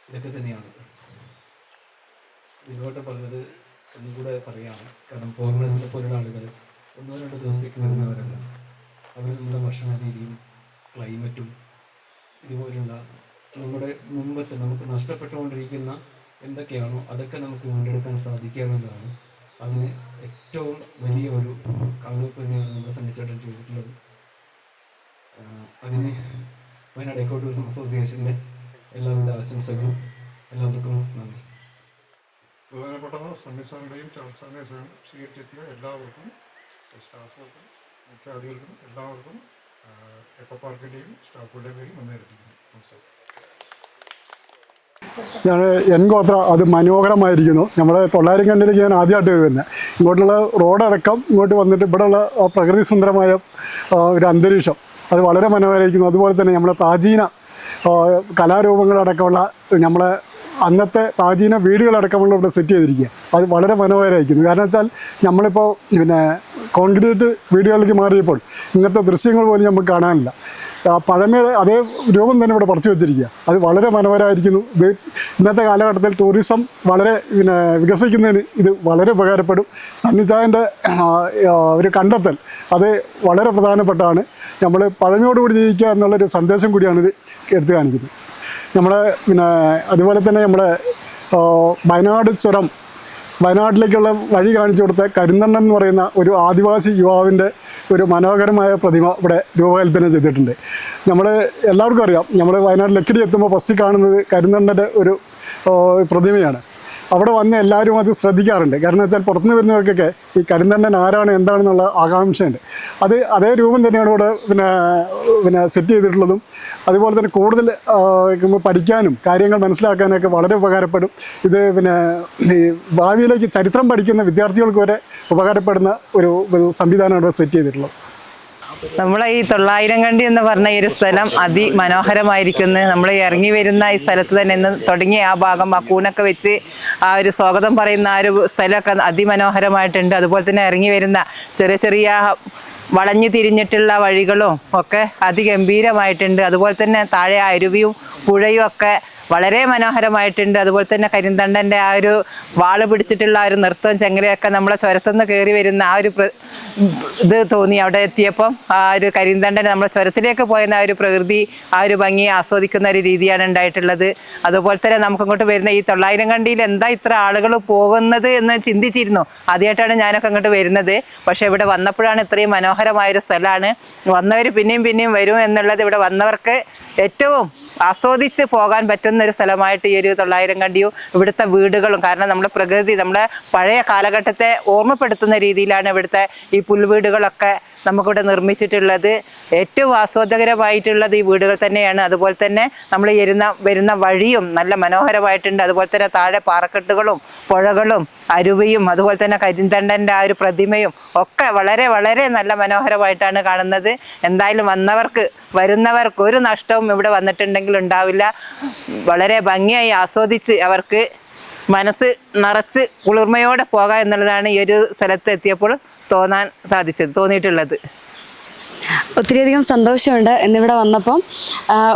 ഇതൊക്കെ തന്നെയാണ്. ഇതിനോട്ട് പറഞ്ഞത് ഒന്നും കൂടെ പറയുകയാണ്. കാരണം ഫോറിനേഴ്സിനെ പോലുള്ള ആളുകൾ 1-2 ദിവസത്തേക്ക് വരുന്നവരല്ല. അവർ നമ്മുടെ ഭക്ഷണ രീതിയും ക്ലൈമറ്റും ഇതുപോലുള്ള നമ്മുടെ മുമ്പത്തെ നമുക്ക് നഷ്ടപ്പെട്ടുകൊണ്ടിരിക്കുന്ന എന്തൊക്കെയാണോ അതൊക്കെ നമുക്ക് വീണ്ടെടുക്കാൻ സാധിക്കാവുന്നതാണ്. അതിന് ഏറ്റവും വലിയ ഒരു കണക്ക് തന്നെയാണ് നമ്മളെ സംബന്ധിച്ചിടത്തോളം ചെയ്തിട്ടുള്ളത്. അതിന് വയനാട് എക്കോ ടൂറിസം അസോസിയേഷൻ്റെ എല്ലാവിധ ആശംസകളും. എല്ലാവർക്കും നന്ദി. ബഹുമാനപ്പെട്ട സണ്ണി സാറിൻ്റെയും ചാൾസ് സാറിൻ്റെയും സ്വീകരിച്ചെത്തിയ എല്ലാവർക്കും, സ്റ്റാഫുകൾക്കും മുഖ്യാതിഥികൾക്കും എല്ലാവർക്കും എക്കോ പാർക്കിൻ്റെയും സ്റ്റാഫുകളുടെയും പേരും മുന്നേറിയിരിക്കുന്നു. നമസ്കാരം. ഞാൻ എൻഗോത്ര അത് മനോഹരമായിരിക്കുന്നു. നമ്മുടെ തൊള്ളായിരക്കണ്ടിലേക്ക് ഞാൻ ആദ്യമായിട്ട് വരുന്നത്. ഇങ്ങോട്ടുള്ള റോഡടക്കം ഇങ്ങോട്ട് വന്നിട്ട് ഇവിടെയുള്ള പ്രകൃതി സുന്ദരമായ ഒരു അന്തരീക്ഷം അത് വളരെ മനോഹരമായിരിക്കുന്നു. അതുപോലെ തന്നെ നമ്മളെ പ്രാചീന കലാരൂപങ്ങളടക്കമുള്ള നമ്മളെ അന്നത്തെ പ്രാചീന വീടുകളടക്കമുള്ള ഇവിടെ സെറ്റ് ചെയ്തിരിക്കുക. അത് വളരെ മനോഹരമായിരിക്കുന്നു. കാരണം വെച്ചാൽ നമ്മളിപ്പോൾ കോൺക്രീറ്റ് വീടുകളിലേക്ക് മാറിയപ്പോൾ ഇങ്ങനത്തെ ദൃശ്യങ്ങൾ പോലും നമുക്ക് കാണാനില്ല. പഴമയുടെ അതേ രൂപം തന്നെ ഇവിടെ പറിച്ചു വെച്ചിരിക്കുക. അത് വളരെ മനോഹരമായിരിക്കുന്നു. ഇത് ഇന്നത്തെ കാലഘട്ടത്തിൽ ടൂറിസം വളരെ വികസിക്കുന്നതിന് ഇത് വളരെ ഉപകാരപ്പെടും. സണ്ണിച്ചായൻ്റെ ഒരു കണ്ടെത്തൽ അത് വളരെ പ്രധാനപ്പെട്ടാണ്. നമ്മൾ പഴമയോടുകൂടി ജീവിക്കുക എന്നുള്ളൊരു സന്ദേശം കൂടിയാണ് ഇത് എടുത്തു കാണിക്കുന്നത്. അതുപോലെ തന്നെ നമ്മുടെ വയനാട് ചുരം, വയനാട്ടിലേക്കുള്ള വഴി കാണിച്ചു കൊടുത്ത കരിന്തണ്ണൻ എന്ന് പറയുന്ന ഒരു ആദിവാസി യുവാവിൻ്റെ ഒരു മനോഹരമായ പ്രതിമ ഇവിടെ രൂപകൽപ്പന ചെയ്തിട്ടുണ്ട്. നമ്മൾ എല്ലാവർക്കും അറിയാം, നമ്മൾ വയനാട് ലക്കിടി എത്തുമ്പോൾ ഫസ്റ്റ് കാണുന്നത് കരിന്തണ്ണൻ്റെ ഒരു പ്രതിമയാണ്. അവിടെ വന്ന് എല്ലാവരും അത് ശ്രദ്ധിക്കാറുണ്ട്. കാരണം വെച്ചാൽ പുറത്തുനിന്ന് വരുന്നവർക്കൊക്കെ ഈ കരിന്തണ്ണൻ ആരാണ് എന്താണെന്നുള്ള ആകാംക്ഷയുണ്ട്. അതേ രൂപം തന്നെയാണ് ഇവിടെ സെറ്റ് ചെയ്തിട്ടുള്ളതും. അതുപോലെ തന്നെ കൂടുതൽ പഠിക്കാനും കാര്യങ്ങൾ മനസ്സിലാക്കാനൊക്കെ വളരെ ഉപകാരപ്പെടും. ഇത് ഈ ഭാവിയിലേക്ക് ചരിത്രം പഠിക്കുന്ന വിദ്യാർത്ഥികൾക്ക് വരെ ഉപകാരപ്പെടുന്ന ഒരു സംവിധാനമാണ് ഇവിടെ സെറ്റ് ചെയ്തിട്ടുള്ളത്. നമ്മളെ ഈ 900 കണ്ടി എന്ന് പറഞ്ഞ ഈ ഒരു സ്ഥലം അതിമനോഹരമായിരിക്കുന്നു. നമ്മൾ ഇറങ്ങി വരുന്ന ഈ സ്ഥലത്ത് തന്നെ ഇന്ന് തുടങ്ങിയ ആ ഭാഗം ആ കൂണൊക്കെ വെച്ച് ആ ഒരു സ്വാഗതം പറയുന്ന ആ ഒരു സ്ഥലമൊക്കെ അതിമനോഹരമായിട്ടുണ്ട്. അതുപോലെ തന്നെ ഇറങ്ങി വരുന്ന ചെറിയ ചെറിയ വളഞ്ഞു തിരിഞ്ഞിട്ടുള്ള വഴികളും ഒക്കെ അതിഗംഭീരമായിട്ടുണ്ട്. അതുപോലെ തന്നെ താഴെ അരുവിയും പുഴയും ഒക്കെ വളരെ മനോഹരമായിട്ടുണ്ട്. അതുപോലെ തന്നെ കരിന്തണ്ടൻ്റെ ആ ഒരു വാള് പിടിച്ചിട്ടുള്ള ആ ഒരു നൃത്തവും ചെങ്ങലയൊക്കെ നമ്മളെ ചുരത്തുനിന്ന് കയറി വരുന്ന ആ ഒരു ഇത് തോന്നി. അവിടെ എത്തിയപ്പം ആ ഒരു കരിന്തണ്ടൻ നമ്മളെ ചുരത്തിലേക്ക് പോയെന്ന ആ ഒരു പ്രകൃതി, ആ ഒരു ഭംഗി ആസ്വദിക്കുന്ന ഒരു രീതിയാണ് ഉണ്ടായിട്ടുള്ളത്. അതുപോലെ തന്നെ നമുക്കങ്ങോട്ട് വരുന്ന ഈ 900 കണ്ടിയിൽ എന്താ ഇത്ര ആളുകൾ പോകുന്നത് എന്ന് ചിന്തിച്ചിരുന്നു. ആദ്യമായിട്ടാണ് ഞാനൊക്കെ അങ്ങോട്ട് വരുന്നത്. പക്ഷേ ഇവിടെ വന്നപ്പോഴാണ് ഇത്രയും മനോഹരമായൊരു സ്ഥലമാണ്. വന്നവർ പിന്നെയും വരും എന്നുള്ളത് ഇവിടെ വന്നവർക്ക് ഏറ്റവും ആസ്വദിച്ച് പോകാൻ പറ്റുന്ന ഒരു സ്ഥലമായിട്ട് ഈ ഒരു 900 കണ്ടിയും ഇവിടുത്തെ വീടുകളും, കാരണം നമ്മുടെ പ്രകൃതി നമ്മുടെ പഴയ കാലഘട്ടത്തെ ഓർമ്മപ്പെടുത്തുന്ന രീതിയിലാണ് ഇവിടുത്തെ ഈ പുൽവീടുകളൊക്കെ നമുക്കിവിടെ നിർമ്മിച്ചിട്ടുള്ളത്. ഏറ്റവും ആസ്വാദകരമായിട്ടുള്ളത് ഈ വീടുകൾ തന്നെയാണ്. അതുപോലെ തന്നെ നമ്മൾ വരുന്ന വഴിയും നല്ല മനോഹരമായിട്ടുണ്ട്. അതുപോലെ തന്നെ താഴെ പാറക്കെട്ടുകളും പുഴകളും അരുവിയും അതുപോലെ തന്നെ കരിന്തണ്ടൻ്റെ ആ ഒരു പ്രതിമയും ഒക്കെ വളരെ വളരെ നല്ല മനോഹരമായിട്ടാണ് കാണുന്നത്. എന്തായാലും വരുന്നവർക്ക് ഒരു നഷ്ടവും ഇവിടെ വന്നിട്ടുണ്ടെങ്കിൽ ഉണ്ടാവില്ല. വളരെ ഭംഗിയായി ആസ്വദിച്ച് അവർക്ക് മനസ്സ് നിറച്ച് കുളിർമയോടെ പോകാം എന്നുള്ളതാണ് ഈ ഒരു സ്ഥലത്ത് എത്തിയപ്പോൾ തോന്നിയിട്ടുള്ളത്. ഒത്തിരിയധികം സന്തോഷമുണ്ട് ഇന്നിവിടെ വന്നപ്പം.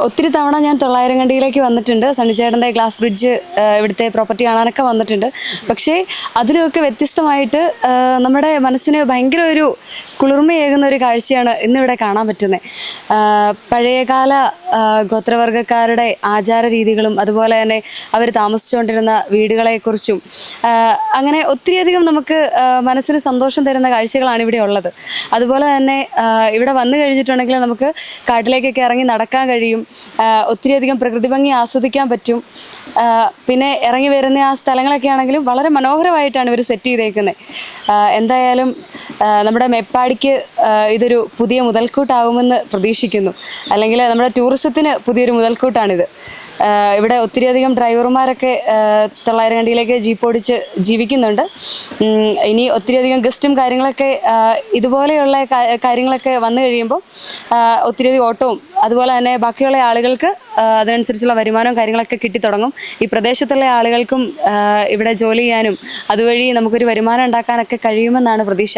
ഒത്തിരി തവണ ഞാൻ 900 കണ്ടിയിലേക്ക് വന്നിട്ടുണ്ട്. സണ്ണിച്ചേട്ടൻ്റെ ഗ്ലാസ് ബ്രിഡ്ജ് ഇവിടുത്തെ പ്രോപ്പർട്ടി കാണാനൊക്കെ വന്നിട്ടുണ്ട്. പക്ഷേ അതിലൊക്കെ വ്യത്യസ്തമായിട്ട് നമ്മുടെ മനസ്സിന് ഭയങ്കര ഒരു കുളിർമയേകുന്ന ഒരു കാഴ്ചയാണ് ഇന്നിവിടെ കാണാൻ പറ്റുന്നത്. പഴയകാല ഗോത്രവർഗ്ഗക്കാരുടെ ആചാര രീതികളും അതുപോലെ തന്നെ അവർ താമസിച്ചുകൊണ്ടിരുന്ന വീടുകളെക്കുറിച്ചും അങ്ങനെ ഒത്തിരിയധികം നമുക്ക് മനസ്സിന് സന്തോഷം തരുന്ന കാഴ്ചകളാണ് ഇവിടെ ഉള്ളത്. അതുപോലെ തന്നെ ഇവിടെ വന്നു കഴിഞ്ഞിട്ടുണ്ടെങ്കിൽ നമുക്ക് കാട്ടിലേക്കൊക്കെ ഇറങ്ങി നടക്കാൻ കഴിയും. ഒത്തിരിയധികം പ്രകൃതി ഭംഗി ആസ്വദിക്കാൻ പറ്റും. പിന്നെ ഇറങ്ങി വരുന്ന ആ സ്ഥലങ്ങളൊക്കെ ആണെങ്കിലും വളരെ മനോഹരമായിട്ടാണ് ഇവർ സെറ്റ് ചെയ്തേക്കുന്നത്. എന്തായാലും നമ്മുടെ മേപ്പാടിക്ക് ഇതൊരു പുതിയ മുതൽക്കൂട്ടാകുമെന്ന് പ്രതീക്ഷിക്കുന്നു. അല്ലെങ്കിൽ നമ്മുടെ ടൂറിസത്തിന് പുതിയൊരു മുതൽക്കൂട്ടാണിത്. ഇവിടെ ഒത്തിരിയധികം ഡ്രൈവർമാരൊക്കെ 900 കണ്ടിയിലേക്ക് ജീപ്പ് ഓടിച്ച് ജീവിക്കുന്നുണ്ട്. ഇനി ഒത്തിരിയധികം ഗസ്റ്റും കാര്യങ്ങളൊക്കെ ഇതുപോലെയുള്ള കാര്യങ്ങളൊക്കെ വന്നു കഴിയുമ്പോൾ ഒത്തിരിയധികം ഓട്ടവും അതുപോലെ തന്നെ ബാക്കിയുള്ള ആളുകൾക്ക് അതിനനുസരിച്ചുള്ള വരുമാനവും കാര്യങ്ങളൊക്കെ കിട്ടിത്തുടങ്ങും. ഈ പ്രദേശത്തുള്ള ആളുകൾക്കും ഇവിടെ ജോലി ചെയ്യാനും അതുവഴി നമുക്കൊരു വരുമാനം ഉണ്ടാക്കാനൊക്കെ കഴിയുമെന്നാണ് പ്രതീക്ഷ.